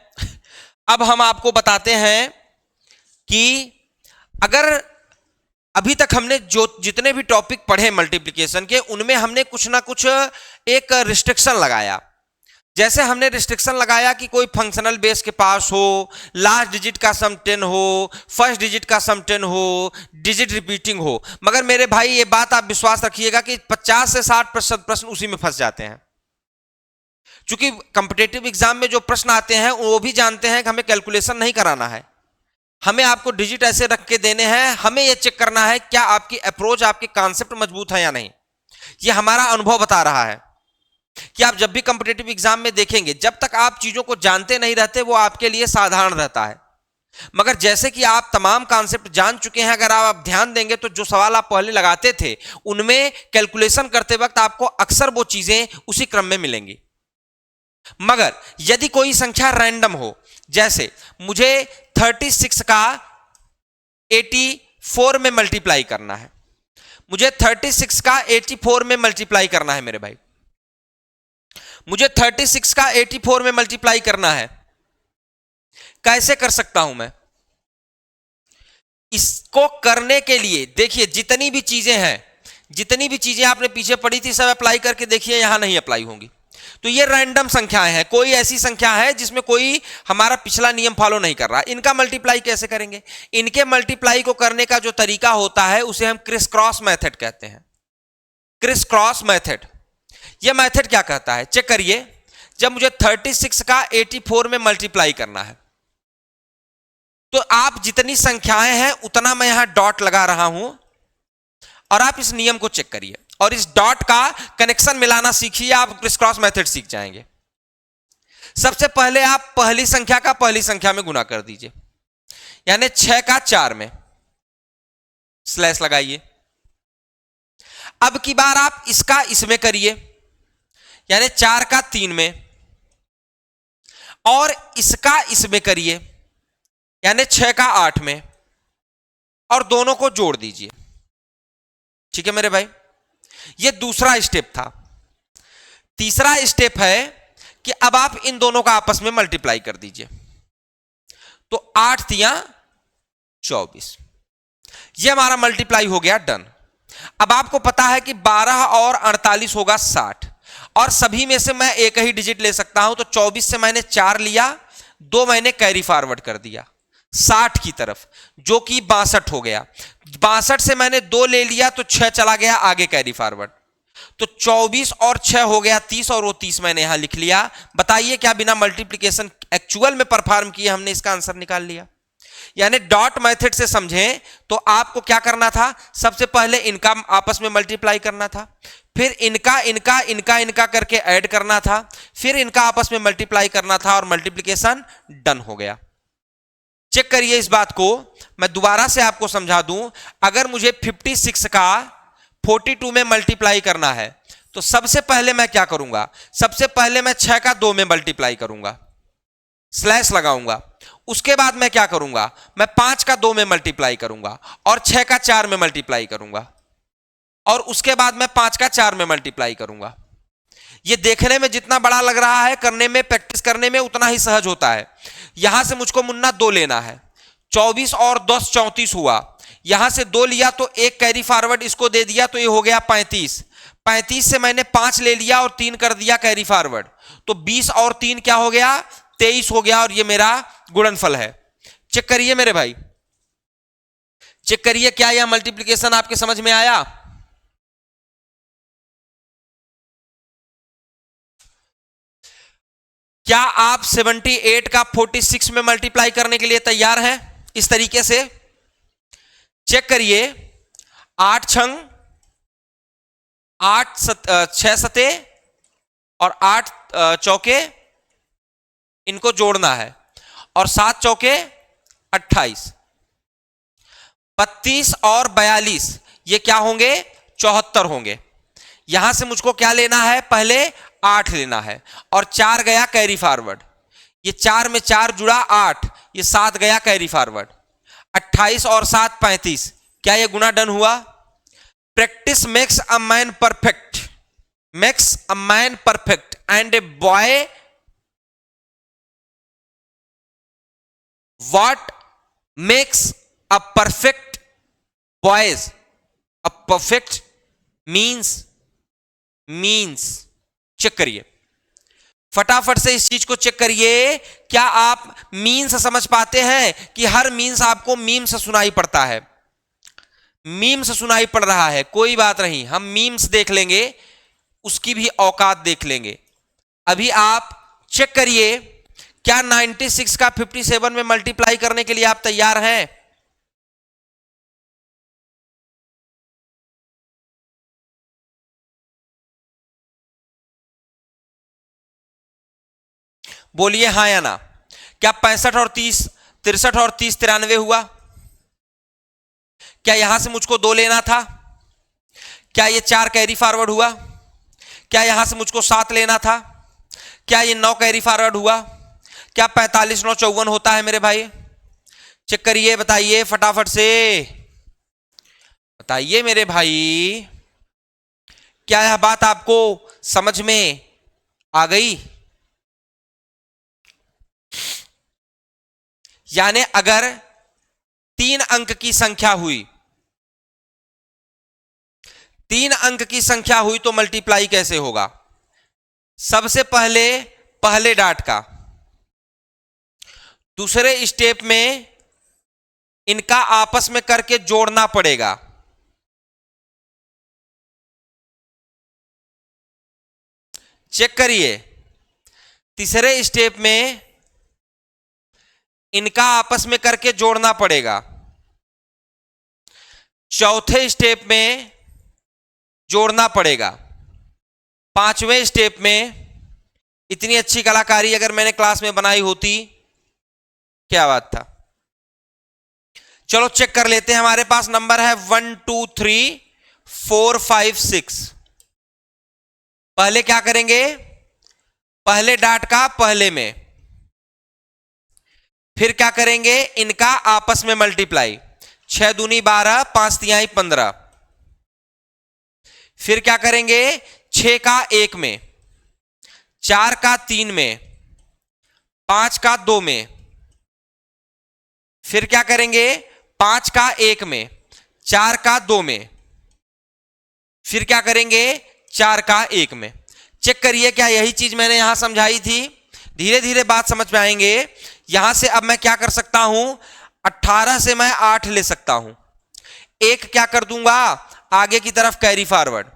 अब हम आपको बताते हैं कि अगर अभी तक हमने जो जितने भी टॉपिक पढ़े मल्टीप्लिकेशन के, उनमें हमने कुछ ना कुछ एक रिस्ट्रिक्शन लगाया। जैसे हमने रिस्ट्रिक्शन लगाया कि कोई फंक्शनल बेस के पास हो, लास्ट डिजिट का सम 10 हो, फर्स्ट डिजिट का सम 10 हो, डिजिट रिपीटिंग हो। मगर मेरे भाई ये बात आप विश्वास रखिएगा कि 50 से 60% प्रश्न उसी में फंस जाते हैं। क्योंकि कॉम्पिटिटिव एग्जाम में जो प्रश्न आते हैं वो भी जानते हैं कि हमें कैलकुलेशन नहीं कराना है, हमें आपको डिजिट ऐसे रख के देने हैं, हमें यह चेक करना है क्या आपकी अप्रोच, आपके कॉन्सेप्ट मजबूत है या नहीं। यह हमारा अनुभव बता रहा है कि आप जब भी कॉम्पिटिटिव एग्जाम में देखेंगे, जब तक आप चीजों को जानते नहीं रहते वो आपके लिए साधारण रहता है। मगर जैसे कि आप तमाम कॉन्सेप्ट जान चुके हैं, अगर आप ध्यान देंगे तो जो सवाल आप पहले लगाते थे उनमें कैलकुलेशन करते वक्त आपको अक्सर वो चीजें उसी क्रम में मिलेंगी। मगर यदि कोई संख्या रैंडम हो, जैसे मुझे 36 का 84 में मल्टीप्लाई करना है, मुझे 36 का 84 में मल्टीप्लाई करना है मेरे भाई, मुझे 36 का 84 में मल्टीप्लाई करना है। कैसे कर सकता हूं मैं इसको? करने के लिए देखिए, जितनी भी चीजें हैं, जितनी भी चीजें आपने पीछे पढ़ी थी सब अप्लाई करके देखिए, यहां नहीं अप्लाई होंगी। तो ये रैंडम संख्याएं हैं, कोई ऐसी संख्या है जिसमें कोई हमारा पिछला नियम फॉलो नहीं कर रहा। इनका मल्टीप्लाई कैसे करेंगे? इनके मल्टीप्लाई को करने का जो तरीका होता है उसे हम क्रिस क्रॉस मेथड कहते हैं। क्रिस क्रॉस मेथड, यह मेथड क्या कहता है? चेक करिए, जब मुझे 36 का 84 में मल्टीप्लाई करना है तो आप जितनी संख्याएं हैं उतना मैं यहां डॉट लगा रहा हूं, और आप इस नियम को चेक करिए और इस डॉट का कनेक्शन मिलाना सीखिए, आप क्रिस क्रॉस मेथड सीख जाएंगे। सबसे पहले आप पहली संख्या का पहली संख्या में गुना कर दीजिए, यानी 6 का 4 में, स्लैश लगाइए। अब की बार आप इसका इसमें करिए, यानी 4 का 3 में, और इसका इसमें करिए, यानी 6 का 8 में, और दोनों को जोड़ दीजिए। ठीक है मेरे भाई, ये दूसरा स्टेप था। तीसरा स्टेप है कि अब आप इन दोनों का आपस में मल्टीप्लाई कर दीजिए। तो 8 तिया 24, ये हमारा मल्टीप्लाई हो गया, डन। अब आपको पता है कि 12 और 48 होगा 60, और सभी में से मैं एक ही डिजिट ले सकता हूं। तो 24 से मैंने 4 लिया, 2 मैंने कैरी फॉरवर्ड कर दिया 60 की तरफ, जो कि 62 हो गया। 62 से मैंने 2 ले लिया, तो 6 चला गया आगे कैरी फॉरवर्ड। तो 24 और 6 हो गया 30, और वो 30 मैंने यहां लिख लिया। बताइए क्या बिना मल्टीप्लिकेशन एक्चुअल में परफॉर्म किए हमने इसका आंसर निकाल लिया? यानी डॉट मेथड से समझें तो आपको क्या करना था, सबसे पहले इनका आपस में मल्टीप्लाई करना था, फिर इनका इनका इनका इनका करके ऐड करना था, फिर इनका आपस में मल्टीप्लाई करना था, और मल्टीप्लिकेशन डन हो गया। चेक करिए इस बात को, मैं दोबारा से आपको समझा दूं। अगर मुझे 56 का 42 में मल्टीप्लाई करना है, तो सबसे पहले मैं क्या करूंगा, सबसे पहले मैं 6 का 2 में मल्टीप्लाई करूंगा, स्लैश लगाऊंगा। उसके बाद मैं क्या करूंगा, मैं 5 का 2 में मल्टीप्लाई करूंगा, और 6 का 4 में मल्टीप्लाई करूंगा, और उसके बाद मैं 5 का 4 में मल्टीप्लाई करूंगा। ये देखने में जितना बड़ा लग रहा है, करने में, प्रैक्टिस करने में उतना ही सहज होता है। यहां से मुझको मुन्ना 2 लेना है, 24 और 10 34 हुआ। यहां से 2 लिया तो एक कैरी फॉरवर्ड इसको दे दिया, तो ये हो गया 35। 35 से मैंने 5 ले लिया और 3 कर दिया कैरी फॉरवर्ड, तो 20 और 3 क्या हो गया, 23 हो गया, और ये मेरा गुणनफल है। चेक करिए मेरे भाई, चेक करिए क्या यह मल्टीप्लिकेशन आपके समझ में आया? क्या आप 78 का 46 में मल्टीप्लाई करने के लिए तैयार हैं? इस तरीके से चेक करिए, 8 छंग 8 6 सते और 8 चौके, इनको जोड़ना है, और 7 चौके 28, 32 और 42 ये क्या होंगे, 74 होंगे। यहां से मुझको क्या लेना है, पहले 8 लेना है, और 4 गया कैरी फॉरवर्ड, ये 4 में 4 जुड़ा 8, ये 7 गया कैरी फॉरवर्ड, 28 और 7 35, क्या ये गुना डन हुआ? Practice makes a man perfect, makes a man perfect, and a boy what makes a perfect boys, a perfect means. Check करिए फटाफट से, इस चीज को चेक करिए। क्या आप मीन्स समझ पाते हैं कि हर मीन्स आपको मीम से सुनाई पड़ता है? मीम से सुनाई पड़ रहा है, कोई बात नहीं, हम मीम्स देख लेंगे, उसकी भी औकात देख लेंगे। अभी आप चेक करिए, क्या 96 का 57 में मल्टीप्लाई करने के लिए आप तैयार हैं? बोलिए हाँ या ना। क्या 65 और 30 63 और 30 93 हुआ? क्या यहां से मुझको 2 लेना था? क्या ये 4 कैरी फॉरवर्ड हुआ? क्या यहां से मुझको 7 लेना था? क्या ये 9 कैरी फॉरवर्ड हुआ? क्या 45 9 54 होता है मेरे भाई? चेक करिए, बताइए फटाफट से, बताइए मेरे भाई, क्या यह बात आपको समझ में आ गई? यानी अगर 3 अंक की संख्या हुई, 3 अंक की संख्या हुई तो मल्टीप्लाई कैसे होगा? सबसे पहले पहले डाट का, दूसरे स्टेप में इनका आपस में करके जोड़ना पड़ेगा, चेक करिए। तीसरे स्टेप में इनका आपस में करके जोड़ना पड़ेगा, चौथे स्टेप में जोड़ना पड़ेगा, पांचवें स्टेप में। इतनी अच्छी कलाकारी अगर मैंने क्लास में बनाई होती, क्या बात था। चलो चेक कर लेते हैं। हमारे पास नंबर है 1 2 3 4 5 6। पहले क्या करेंगे, पहले डाट का पहले में, फिर क्या करेंगे, इनका आपस में मल्टीप्लाई, 6 दूनी 12, 5 तिहाई 15। फिर क्या करेंगे, 6 का 1 में, 4 का 3 में, 5 का 2 में। फिर क्या करेंगे, 5 का 1 में, 4 का 2 में। फिर क्या करेंगे, 4 का 1 में। चेक करिए, क्या यही चीज मैंने यहां समझाई थी? धीरे धीरे बात समझ में आएंगे। यहां से अब मैं क्या कर सकता हूं, 18 से मैं 8 ले सकता हूं, एक क्या कर दूंगा आगे की तरफ कैरी फॉरवर्ड।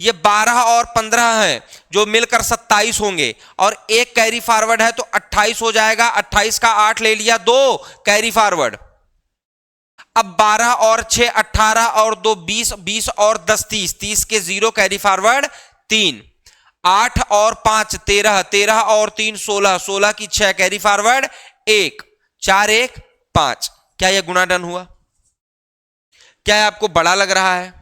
ये 12 और 15 है जो मिलकर 27 होंगे, और एक कैरी फॉरवर्ड है तो 28 हो जाएगा। 28 का 8 ले लिया, 2 कैरी फॉरवर्ड। अब 12 और 6 18 और 2 20, 20 और 10 30, 30 के 0 कैरी फॉरवर्ड 3। 8 और 5 13, 13 और 3 16, 16 की 6 कैरी फॉरवर्ड 1, 4 1 5। क्या यह गुणा डन हुआ? क्या यह आपको बड़ा लग रहा है?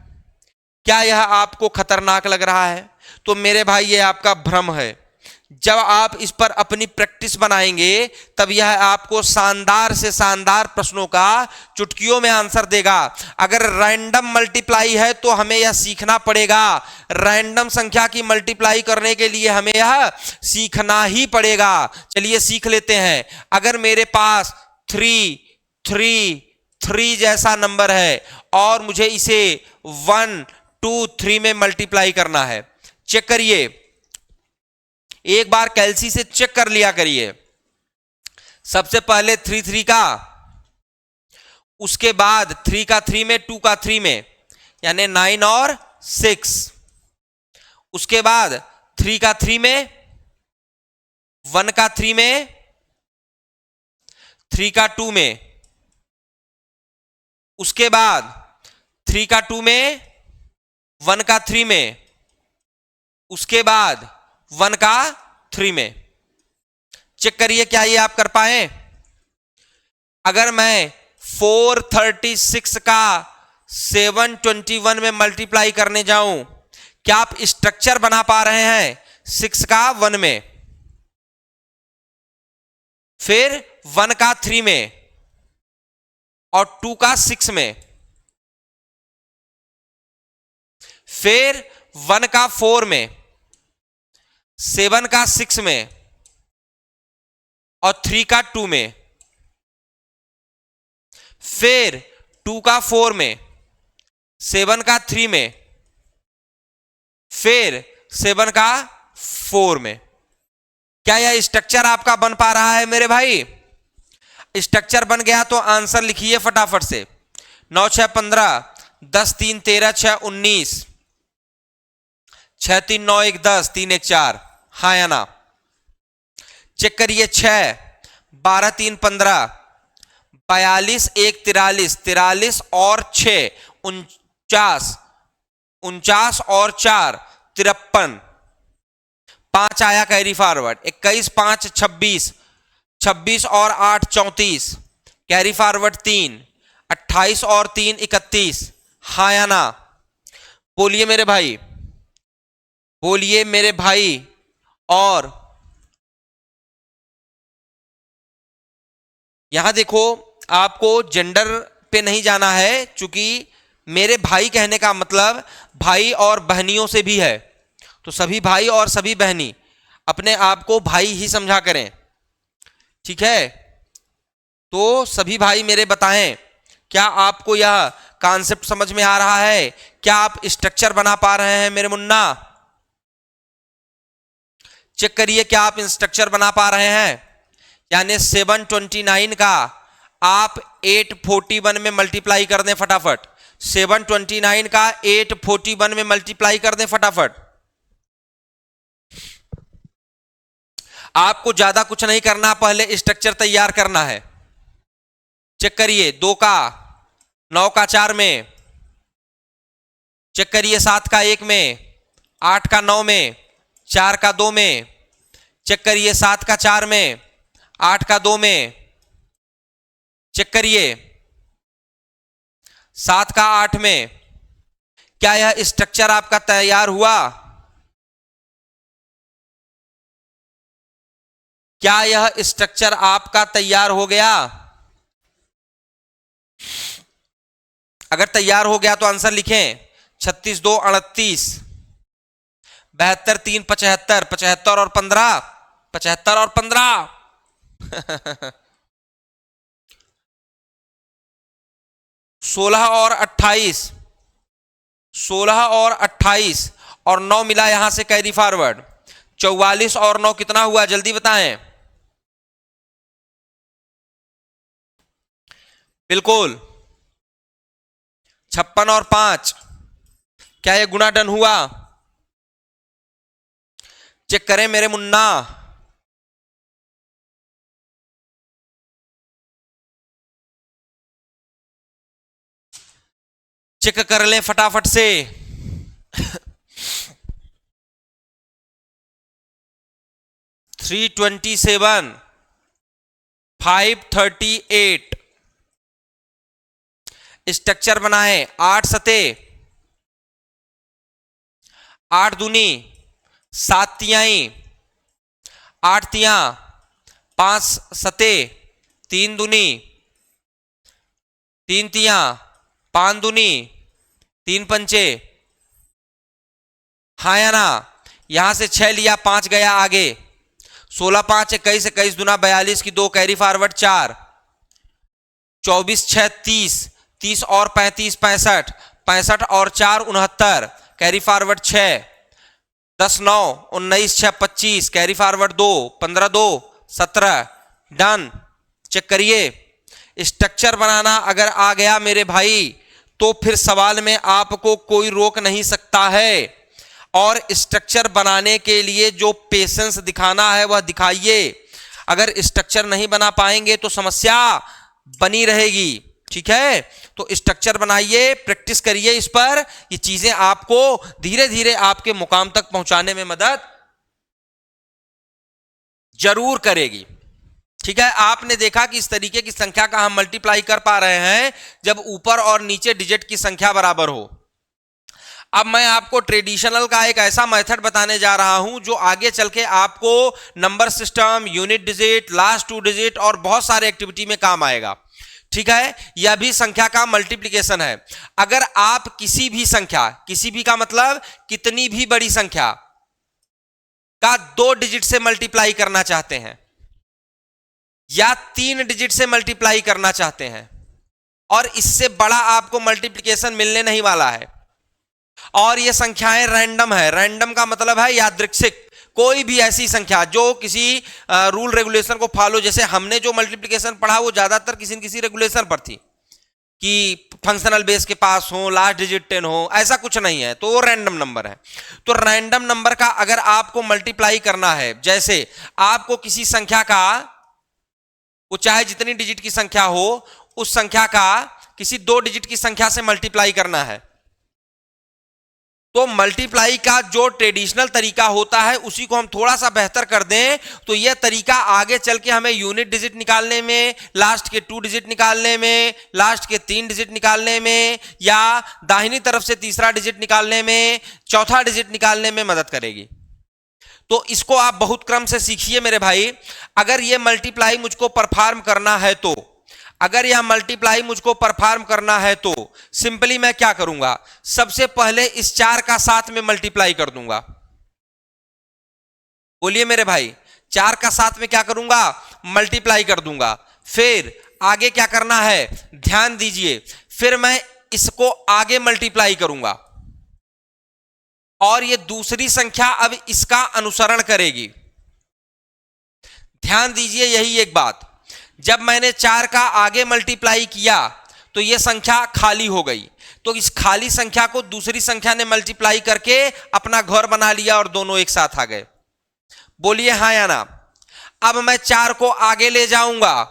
क्या यह आपको खतरनाक लग रहा है? तो मेरे भाई ये आपका भ्रम है। जब आप इस पर अपनी प्रैक्टिस बनाएंगे तब यह आपको शानदार से शानदार प्रश्नों का चुटकियों में आंसर देगा। अगर रैंडम मल्टीप्लाई है तो हमें यह सीखना पड़ेगा। रैंडम संख्या की मल्टीप्लाई करने के लिए हमें यह सीखना ही पड़ेगा। चलिए सीख लेते हैं। अगर मेरे पास 3 3 3 जैसा नंबर है और मुझे इसे 1 2 3 में मल्टीप्लाई करना है, चेक करिए, एक बार कैलसी से चेक कर लिया करिए। सबसे पहले 3 3 का, उसके बाद 3 का 3 में, 2 का 3 में, यानी 9 और 6। उसके बाद 3 का 3 में, 1 का 3 में, 3 का 2 में। उसके बाद 3 का 2 में, 1 का 3 में। उसके बाद 1 का 3 में। चेक करिए क्या ये आप कर पाए? अगर मैं 436 का 721 में मल्टीप्लाई करने जाऊं, क्या आप स्ट्रक्चर बना पा रहे हैं? 6 का 1 में, फिर 1 का 3 में और 2 का 6 में, फिर 1 का 4 में, 7 का 6 में और 3 का 2 में, फिर 2 का 4 में, 7 का 3 में, फिर 7 का 4 में। क्या यह स्ट्रक्चर आपका बन पा रहा है मेरे भाई? स्ट्रक्चर बन गया तो आंसर लिखिए फटाफट से। 9 6 15, 10 3 13, 6 19, 6 3 9 1 10, 3 1 4। हाँ या ना? चेक करिए। 6 12 3 15, 42 1 43, 43 और 6 49, 49 और 4 53। 5 आया कैरी फॉरवर्ड, 21 5 26, 26 और 8 34, कैरी फॉरवर्ड 3, 28 और 3 31। हाँ या ना? बोलिए मेरे भाई, बोलिए मेरे भाई। और यहां देखो, आपको जेंडर पे नहीं जाना है, क्योंकि मेरे भाई कहने का मतलब भाई और बहनियों से भी है। तो सभी भाई और सभी बहनी अपने आप को भाई ही समझा करें, ठीक है? तो सभी भाई मेरे बताएं, क्या आपको यह कॉन्सेप्ट समझ में आ रहा है? क्या आप स्ट्रक्चर बना पा रहे हैं मेरे मुन्ना? चेक करिए, क्या आप स्ट्रक्चर बना पा रहे हैं? यानी 729 का आप 841 में मल्टीप्लाई कर दें फटाफट। 729 का 841 में मल्टीप्लाई कर दें फटाफट। आपको ज्यादा कुछ नहीं करना, पहले स्ट्रक्चर तैयार करना है। चेक करिए, 2 का 9 का 4 में, चेक करिए 7 का 1 में, 8 का 9 में, 4 का 2 में, चेक करिए 7 का 4 में, 8 का 2 में, चेक करिए 7 का 8 में, क्या यह स्ट्रक्चर आपका तैयार हुआ? क्या यह स्ट्रक्चर आपका तैयार हो गया? अगर तैयार हो गया तो आंसर लिखें। 36 2 38, 72 3 75, 75 और 15, 75 और 15 16 और 28, 16 और 28 और 9 मिला यहां से कैरी फॉरवर्ड। 44 और 9 कितना हुआ, जल्दी बताएं। बिल्कुल 56 और 5, क्या ये गुणा डन हुआ? चेक करें मेरे मुन्ना। चेक कर लें फटाफट से। 327, 538 स्ट्रक्चर बनाए। 8 सते 8 दूनी 7 तिहाई, 8 तिया 5 सते 3 दूनी 3 तिया 5 दूनी 3 पंचे, हाँ या ना? यहां से 6 लिया, 5 गया आगे। 16 5 21, 21 दूना 42 की 2 कैरी फॉरवर्ड 4, 24 6 30, 30 और 35 65, 65 और 4 69 carry forward 6, 10 9 19 6 25 carry forward 2, 15 2 17 done. Check करिए, स्ट्रक्चर बनाना अगर आ गया मेरे भाई तो फिर सवाल में आपको कोई रोक नहीं सकता है। और स्ट्रक्चर बनाने के लिए जो पेशेंस दिखाना है वह दिखाइए। अगर स्ट्रक्चर नहीं बना पाएंगे तो समस्या बनी रहेगी। ठीक है, तो स्ट्रक्चर बनाइए, प्रैक्टिस करिए इस पर। ये चीजें आपको धीरे धीरे आपके मुकाम तक पहुंचाने में मदद जरूर करेगी। ठीक है, आपने देखा कि इस तरीके की संख्या का हम मल्टीप्लाई कर पा रहे हैं जब ऊपर और नीचे डिजिट की संख्या बराबर हो। अब मैं आपको ट्रेडिशनल का एक ऐसा मेथड बताने जा रहा हूं जो आगे चल के आपको number system, unit digit, last 2 digit और बहुत सारे एक्टिविटी में काम आएगा। ठीक है, यह भी संख्या का मल्टीप्लिकेशन है। अगर आप किसी भी संख्या, किसी भी का मतलब कितनी भी बड़ी संख्या का 2 डिजिट से मल्टीप्लाई करना चाहते हैं या 3 डिजिट से मल्टीप्लाई करना चाहते हैं और इससे बड़ा आपको मल्टीप्लिकेशन मिलने नहीं वाला है, और ये संख्याएं रैंडम है। रैंडम का मतलब है यादृच्छिक, कोई भी ऐसी संख्या जो किसी रूल रेगुलेशन को फॉलो, जैसे हमने जो मल्टीप्लिकेशन पढ़ा वो ज्यादातर किसी न किसी रेगुलेशन पर थी कि फंक्शनल बेस के पास हो, लास्ट डिजिट 10 हो, ऐसा कुछ नहीं है, तो वो रैंडम नंबर है। तो रैंडम नंबर का अगर आपको मल्टीप्लाई करना है, जैसे आपको किसी संख्या का, वो चाहे जितनी डिजिट की संख्या हो, उस संख्या का किसी 2 डिजिट की संख्या से मल्टीप्लाई करना है, तो मल्टीप्लाई का जो ट्रेडिशनल तरीका होता है उसी को हम थोड़ा सा बेहतर कर दें तो यह तरीका आगे चल के हमें यूनिट डिजिट निकालने में, लास्ट के 2 डिजिट निकालने में, लास्ट के 3 डिजिट निकालने में, या दाहिनी तरफ से तीसरा डिजिट निकालने में, चौथा डिजिट निकालने में मदद करेगी। तो इसको आप बहुत क्रम से सीखिए मेरे भाई। अगर यह मल्टीप्लाई मुझको परफॉर्म करना है तो, अगर यह मल्टीप्लाई मुझको परफॉर्म करना है तो सिंपली मैं क्या करूंगा, सबसे पहले इस 4 का 7 में मल्टीप्लाई कर दूंगा। बोलिए मेरे भाई, 4 का 7 में क्या करूंगा, मल्टीप्लाई कर दूंगा। फिर आगे क्या करना है, ध्यान दीजिए, फिर मैं इसको आगे मल्टीप्लाई करूंगा और ये दूसरी संख्या अब इसका अनुसरण करेगी। ध्यान दीजिए यही एक बात, जब मैंने 4 का आगे मल्टीप्लाई किया तो यह संख्या खाली हो गई, तो इस खाली संख्या को दूसरी संख्या ने मल्टीप्लाई करके अपना घर बना लिया और दोनों एक साथ आ गए। बोलिए हाँ या ना। अब मैं 4 को आगे ले जाऊंगा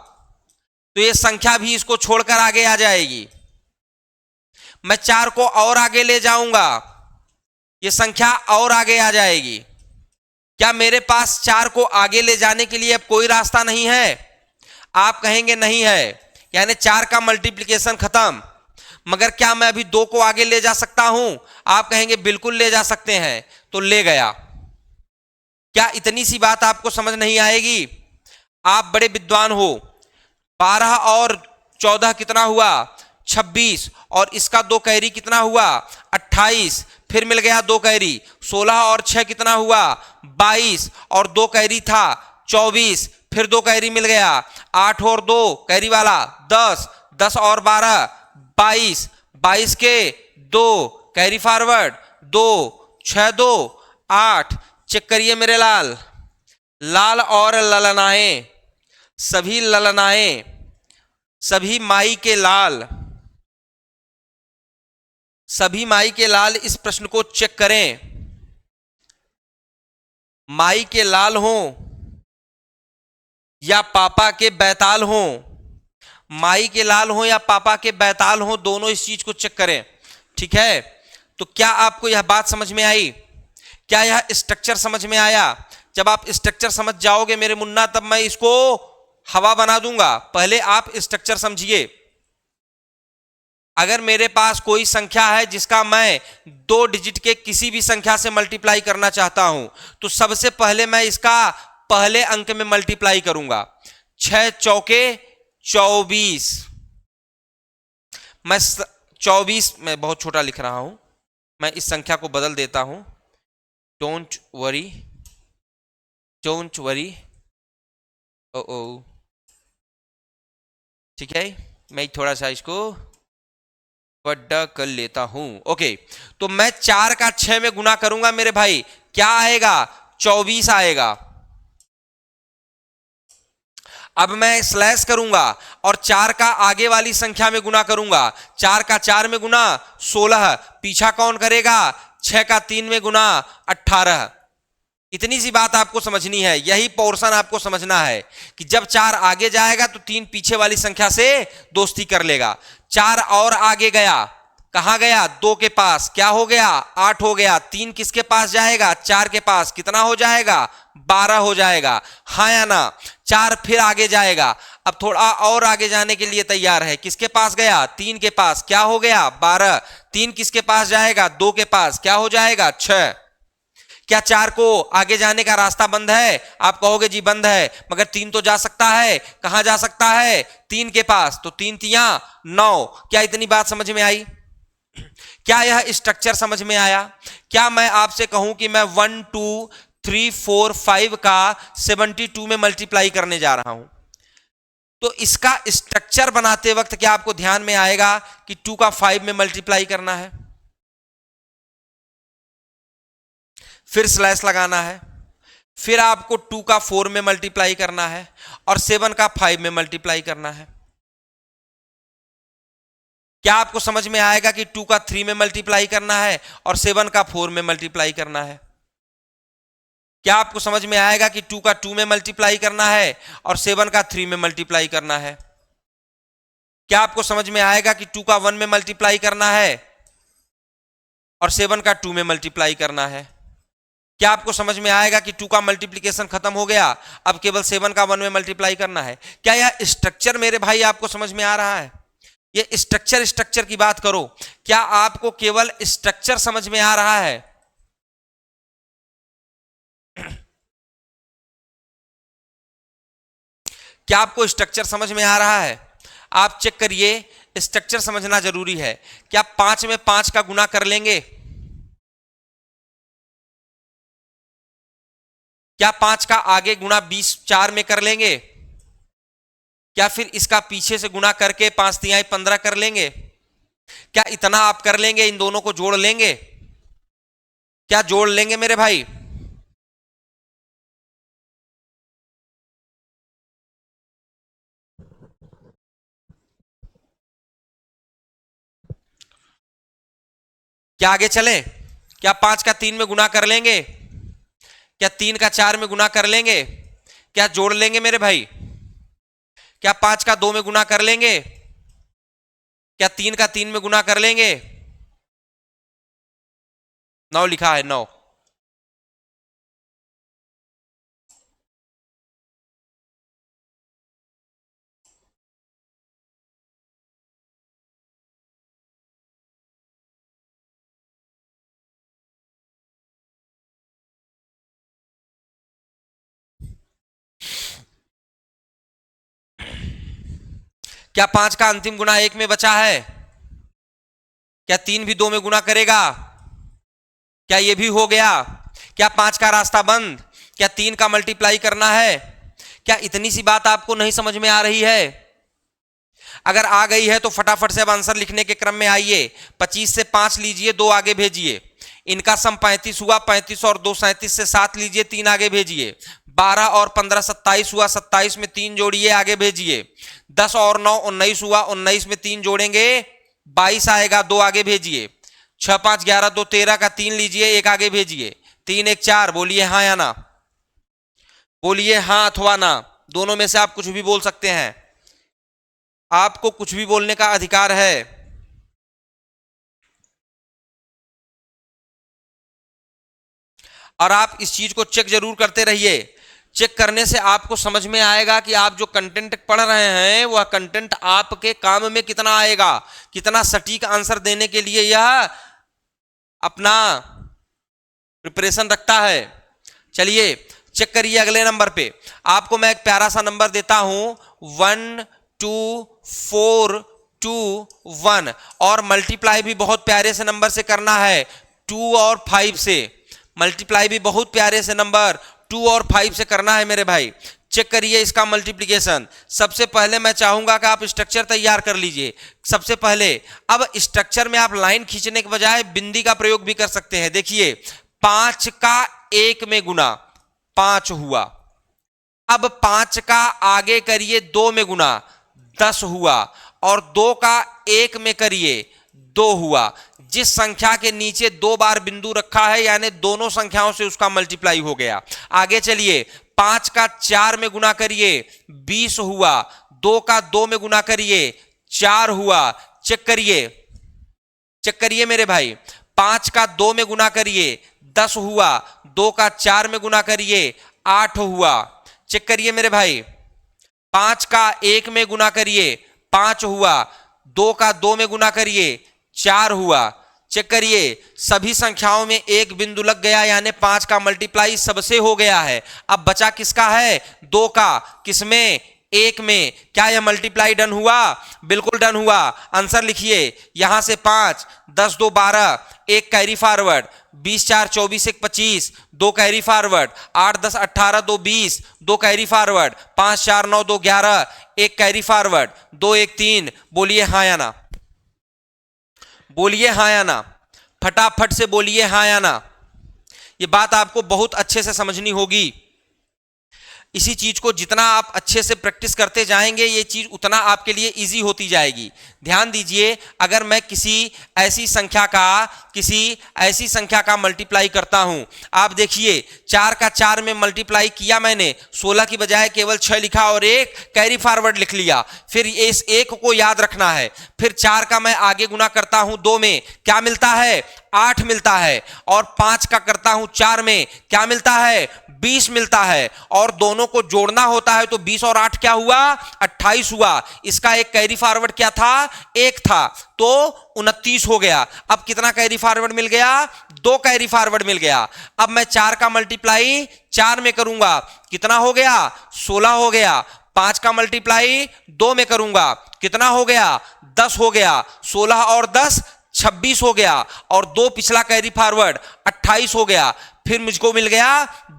तो यह संख्या भी इसको छोड़कर आगे आ जाएगी। मैं 4 को और आगे ले जाऊंगा, यह संख्या और आगे आ जाएगी। क्या मेरे पास 4 को आगे ले जाने के लिए अब कोई रास्ता नहीं है? आप कहेंगे नहीं है, यानी 4 का मल्टीप्लिकेशन खत्म। मगर क्या मैं अभी 2 को आगे ले जा सकता हूं? आप कहेंगे बिल्कुल ले जा सकते हैं, तो ले गया। क्या इतनी सी बात आपको समझ नहीं आएगी? आप बड़े विद्वान हो। 12 और 14 कितना हुआ? 26। और इसका 2 कैरी कितना हुआ? 28। फिर मिल गया 2 कैरी। 16 और 6 कितना हुआ? 22। और 2 कैरी था 24। फिर 2 कैरी मिल गया। 8 और 2 कैरी वाला 10। 10 और 12 22। 22 के 2 कैरी फॉरवर्ड 2। 6 2 8। चेक करिए मेरे लाल, लाल और ललनाएं, सभी ललनाएं, सभी माई के लाल, सभी माई के लाल इस प्रश्न को चेक करें। माई के लाल हों या पापा के बैताल हों, माई के लाल हों या पापा के बैताल हों, दोनों इस चीज को चेक करें। ठीक है, तो क्या आपको यह बात समझ में आई? क्या यह स्ट्रक्चर समझ में आया? जब आप स्ट्रक्चर समझ जाओगे मेरे मुन्ना, तब मैं इसको हवा बना दूंगा। पहले आप स्ट्रक्चर समझिए। अगर मेरे पास कोई संख्या है जिसका मैं 2 डिजिट के किसी भी संख्या से मल्टीप्लाई करना चाहता हूं, तो सबसे पहले मैं इसका पहले अंक में मल्टीप्लाई करूंगा। 6 चौके 24। मैं 24 में बहुत छोटा लिख रहा हूं, मैं इस संख्या को बदल देता हूं। Don't worry, don't worry. ओ ठीक है, मैं थोड़ा सा इसको बड़ा कर लेता हूं। ओके, तो मैं 4 का 6 में गुना करूंगा मेरे भाई, क्या आएगा? 24 आएगा। अब मैं स्लैश करूंगा और 4 का आगे वाली संख्या में गुना करूंगा। 4 का 4 में गुना 16, पीछा कौन करेगा? 6 का 3 में गुना 18। इतनी सी बात आपको समझनी है, यही पोर्शन आपको समझना है कि जब 4 आगे जाएगा तो 3 पीछे वाली संख्या से दोस्ती कर लेगा। 4 और आगे गया, कहां गया? 2 के पास, क्या हो गया? 8 हो गया। 3 किसके पास जाएगा? 4 के पास, कितना हो जाएगा? 12 हो जाएगा। हाँ या ना? 4 फिर आगे जाएगा, अब थोड़ा और आगे जाने के लिए तैयार है। किसके पास गया? 3 के पास, क्या हो गया? 12। 3 किसके पास जाएगा? 2 के पास, क्या हो जाएगा? 6। क्या 4 को आगे जाने का रास्ता बंद है? आप कहोगे जी बंद है, मगर 3 तो जा सकता है। कहां जा सकता है? 3 के पास, तो 3 तिया 9। क्या इतनी बात समझ में आई? क्या यह स्ट्रक्चर समझ में आया? क्या मैं आपसे कहूं कि मैं 1 2 3 4 5 का 72 में मल्टीप्लाई करने जा रहा हूं, तो इसका स्ट्रक्चर बनाते वक्त क्या आपको ध्यान में आएगा कि 2 का 5 में मल्टीप्लाई करना है, फिर स्लैश लगाना है, फिर आपको 2 का 4 में मल्टीप्लाई करना है और 7 का 5 में मल्टीप्लाई करना है। क्या आपको समझ में आएगा कि 2 का 3 में मल्टीप्लाई करना है और 7 का 4 में मल्टीप्लाई करना है? क्या आपको समझ में आएगा कि 2 का 2 में मल्टीप्लाई करना है और 7 का 3 में मल्टीप्लाई करना है? क्या आपको समझ में आएगा कि 2 का 1 में मल्टीप्लाई करना है और 7 का 2 में मल्टीप्लाई करना है? क्या आपको समझ में आएगा कि 2 का मल्टीप्लिकेशन खत्म हो गया, अब केवल 7 का 1 में मल्टीप्लाई करना है? क्या यह स्ट्रक्चर मेरे भाई आपको समझ में आ रहा है? ये स्ट्रक्चर स्ट्रक्चर की बात करो, क्या आपको केवल स्ट्रक्चर समझ में आ रहा है? क्या आपको स्ट्रक्चर समझ में आ रहा है? आप चेक करिए, स्ट्रक्चर समझना जरूरी है। क्या 5 में 5 का गुना कर लेंगे? क्या 5 का आगे गुना 20 4 में कर लेंगे? क्या फिर इसका पीछे से गुना करके 5 तिहाई 15 कर लेंगे? क्या इतना आप कर लेंगे? इन दोनों को जोड़ लेंगे? क्या जोड़ लेंगे मेरे भाई? क्या आगे चले? क्या 5 का 3 में गुना कर लेंगे? क्या 3 का 4 में गुना कर लेंगे? क्या जोड़ लेंगे मेरे भाई? क्या 5 का 2 में गुना कर लेंगे? क्या 3 का 3 में गुना कर लेंगे? 9 लिखा है, 9। क्या 5 का अंतिम गुना 1 में बचा है? क्या 3 भी 2 में गुना करेगा? क्या ये भी हो गया? क्या 5 का रास्ता बंद? क्या 3 का मल्टीप्लाई करना है? क्या इतनी सी बात आपको नहीं समझ में आ रही है? अगर आ गई है तो फटाफट से अब आंसर लिखने के क्रम में आइए। 25 से 5 लीजिए, 2 आगे भेजिए। इनका सम 35 हुआ, 35 और 2 37 से 7 लीजिए, 3 आगे भेजिए। 12 और 15 27 हुआ, 27 में 3 जोड़िए, आगे भेजिए। 10 और 9 19 हुआ, 19 में 3 जोड़ेंगे 22 आएगा, 2 आगे भेजिए। 6 5 11 2 13 का 3 लीजिए, 1 आगे भेजिए। 3 1 4, बोलिए हाँ या ना, बोलिए हाँ अथवा ना, दोनों में से आप कुछ भी बोल सकते हैं, आपको कुछ भी बोलने का अधिकार है। और आप इस चीज को चेक जरूर करते रहिए। चेक करने से आपको समझ में आएगा कि आप जो कंटेंट पढ़ रहे हैं वह कंटेंट आपके काम में कितना आएगा, कितना सटीक आंसर देने के लिए यह अपना प्रिपरेशन रखता है। चलिए चेक करिए अगले नंबर पे। आपको मैं एक प्यारा सा नंबर देता हूं 1 2 4 2 1, और मल्टीप्लाई भी बहुत प्यारे से नंबर से करना है, 2 और 5 से। मल्टीप्लाई भी बहुत प्यारे से नंबर 2 और 5 से करना है मेरे भाई। चेक करिए इसका मल्टीप्लिकेशन। सबसे पहले मैं चाहूंगा कि आप स्ट्रक्चर तैयार कर लीजिए। सबसे पहले अब स्ट्रक्चर में आप लाइन खींचने के बजाय बिंदी का प्रयोग भी कर सकते हैं। देखिए 5 का 1 में गुना 5 हुआ। अब 5 का आगे करिए 2 में गुना 10 हुआ, और 2 का 1 में करिए 2 हुआ। जिस संख्या के नीचे 2 बार बिंदु रखा है यानी दोनों संख्याओं से उसका मल्टीप्लाई हो गया। आगे चलिए 5 का 4 में गुना करिए 20 हुआ। 2 का 2 में गुना करिए 4 हुआ। चेक करिए, चेक करिए मेरे भाई। 5 का 2 में गुना करिए 10 हुआ। 2 का 4 में गुना करिए 8 हुआ। चेक करिए मेरे भाई। 5 का 1 में गुना करिए 5 हुआ। 2 का 2 में गुना करिए 4 हुआ। चेक करिए सभी संख्याओं में एक बिंदु लग गया यानी 5 का मल्टीप्लाई सबसे हो गया है। अब बचा किसका है? 2 का। किसमें? 1 में। क्या यह मल्टीप्लाई डन हुआ? बिल्कुल डन हुआ। आंसर लिखिए। यहां से 5 10 2 12, 1 carry forward, 20 4 24 1 25, 2 carry forward, 8 10 18 2 20, 2 carry forward, 5 4 9 2 11, 1 carry forward, 2 1 3। बोलिए हाँ या ना, बोलिए हाँ या ना, फटाफट से बोलिए हाँ या ना। ये बात आपको बहुत अच्छे से समझनी होगी। इसी चीज को जितना आप अच्छे से प्रैक्टिस करते जाएंगे ये चीज उतना आपके लिए इजी होती जाएगी। ध्यान दीजिए, अगर मैं किसी ऐसी संख्या का मल्टीप्लाई करता हूं, आप देखिए 4 का 4 में मल्टीप्लाई किया मैंने, 16 की बजाय केवल 6 लिखा और 1 कैरी फॉरवर्ड लिख लिया। फिर इस 1 को याद रखना है। फिर 4 का मैं आगे गुना करता हूं 2 में, क्या मिलता है? 8 मिलता है। और 5 का करता हूं 4 में, क्या मिलता है? 20 मिलता है। और दोनों को जोड़ना होता है तो 20 और 8 क्या हुआ? 28 हुआ। इसका एक कैरी फॉरवर्ड क्या था? 1 था, तो 29 हो गया। अब कितना कैरी फॉरवर्ड मिल गया? 2 कैरी फॉरवर्ड मिल गया। अब मैं 4 का मल्टीप्लाई 4 में करूंगा, कितना हो गया? 16 हो गया। 5 का मल्टीप्लाई 2 में करूंगा, कितना हो गया? 10 हो गया। 16 और 10 26 हो गया। और 2 पिछला कैरी फॉरवर्ड 28 हो गया। फिर मुझको मिल गया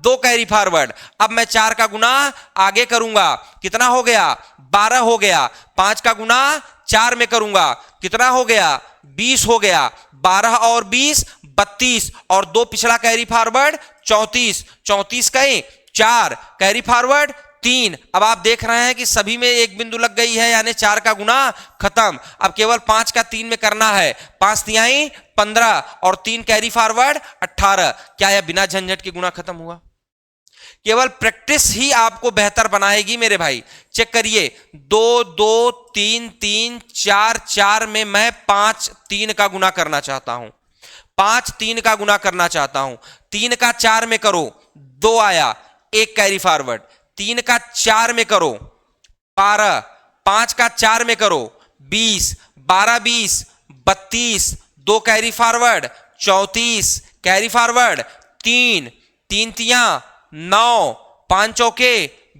2 कैरी फॉरवर्ड। अब मैं 4 का गुना आगे करूंगा, कितना हो गया? 12 हो गया। 5 का गुना 4 में करूंगा, कितना हो गया? 20 हो गया। 12 और 20 32, और 2 पिछला कैरी फॉरवर्ड 34। 34 कहीं 4 कैरी फॉरवर्ड 3। अब आप देख रहे हैं कि सभी में एक बिंदु लग गई है यानी 4 का गुना खत्म। अब केवल 5 का 3 में करना है। 5 तिहाई 15 और 3 कैरी फॉरवर्ड 18। क्या यह बिना झंझट के गुना खत्म हुआ? केवल प्रैक्टिस ही आपको बेहतर बनाएगी मेरे भाई। चेक करिए 2 2 3 3 4 4 में मैं 5 3 का गुना करना चाहता हूं। 5 3 का गुना करना चाहता हूं। 3 का 4 में करो, 2 आया, 1 कैरी फॉरवर्ड। 3 का 4 में करो 12, 5 का 4 में करो 20, 12 20 32, 2 कैरी फॉरवर्ड 34, कैरी फॉरवर्ड 3, 3 तिया 9, 5 चौके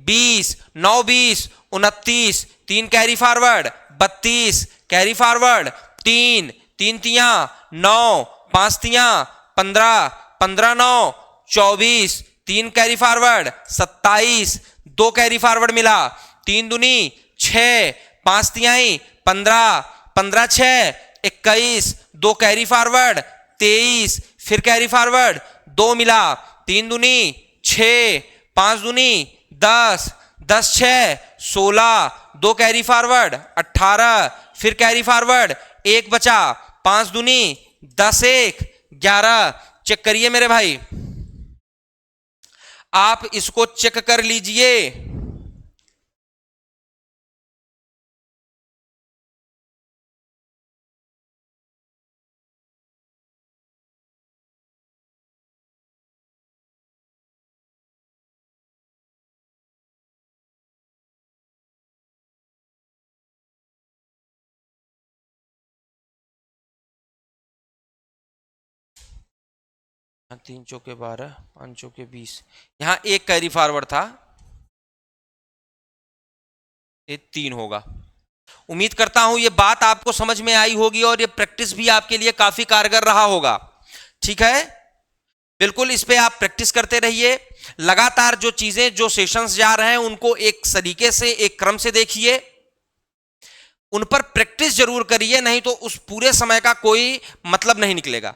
20, 9 20 29, 3 कैरी फॉरवर्ड 32 कैरी फॉरवर्ड, 3 3 तिया 9, 5 तिया 15, 15 9 24, 3 कैरी फॉरवर्ड 27, 2 कैरी फॉरवर्ड मिला, 3 दूनी 6, 5 तिहाई 15, 15 6 21, 2 कैरी फॉरवर्ड 23, फिर कैरी फॉरवर्ड 2 मिला, 3 दूनी 6, 5 दूनी 10, 10 6 16, 2 कैरी फॉरवर्ड 18, फिर कैरी फॉरवर्ड 1 बचा, 5 दूनी 10 1 11। चेक करिए मेरे भाई, आप इसको चेक कर लीजिए। तीन चौके 12, 5 चौके 20, यहां 1 कैरी फॉरवर्ड था, ये 3 होगा। उम्मीद करता हूं ये बात आपको समझ में आई होगी और ये प्रैक्टिस भी आपके लिए काफी कारगर रहा होगा। ठीक है, बिल्कुल इस पे आप प्रैक्टिस करते रहिए। लगातार जो चीजें, जो सेशंस जा रहे हैं उनको एक तरीके से, एक क्रम से देखिए, उन पर प्रैक्टिस जरूर करिए, नहीं तो उस पूरे समय का कोई मतलब नहीं निकलेगा।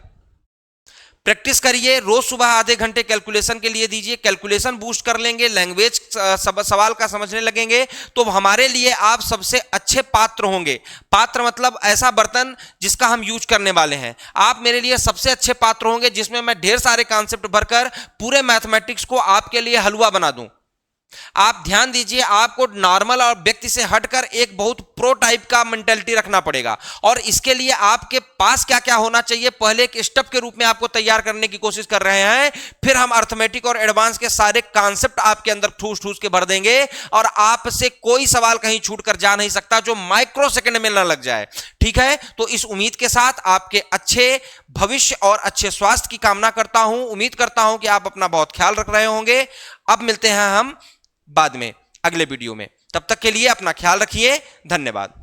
प्रैक्टिस करिए, रोज सुबह आधे घंटे कैलकुलेशन के लिए दीजिए, कैलकुलेशन बूस्ट कर लेंगे, लैंग्वेज सवाल का समझने लगेंगे तो हमारे लिए आप सबसे अच्छे पात्र होंगे। पात्र मतलब ऐसा बर्तन जिसका हम यूज करने वाले हैं। आप मेरे लिए सबसे अच्छे पात्र होंगे जिसमें मैं ढेर सारे कॉन्सेप्ट भरकर पूरे मैथमेटिक्स को आपके लिए हलवा बना दूं। आप ध्यान दीजिए, आपको नॉर्मल और व्यक्ति से हटकर एक बहुत प्रो टाइप का मेंटालिटी रखना पड़ेगा और इसके लिए आपके पास क्या क्या होना चाहिए पहले एक स्टेप के रूप में आपको तैयार करने की कोशिश कर रहे हैं। फिर हम अर्थमेटिक और एडवांस के सारे कॉन्सेप्ट आपके अंदर ठूस ठूस के भर देंगे और आपसे कोई सवाल कहीं छूट कर जा नहीं सकता जो माइक्रो सेकंड में न लग जाए। ठीक है, तो इस उम्मीद के साथ आपके अच्छे भविष्य और अच्छे स्वास्थ्य की कामना करता हूं। उम्मीद करता हूं कि आप अपना बहुत ख्याल रख रहे होंगे। अब मिलते हैं हम बाद में अगले वीडियो में, तब तक के लिए अपना ख्याल रखिए। धन्यवाद।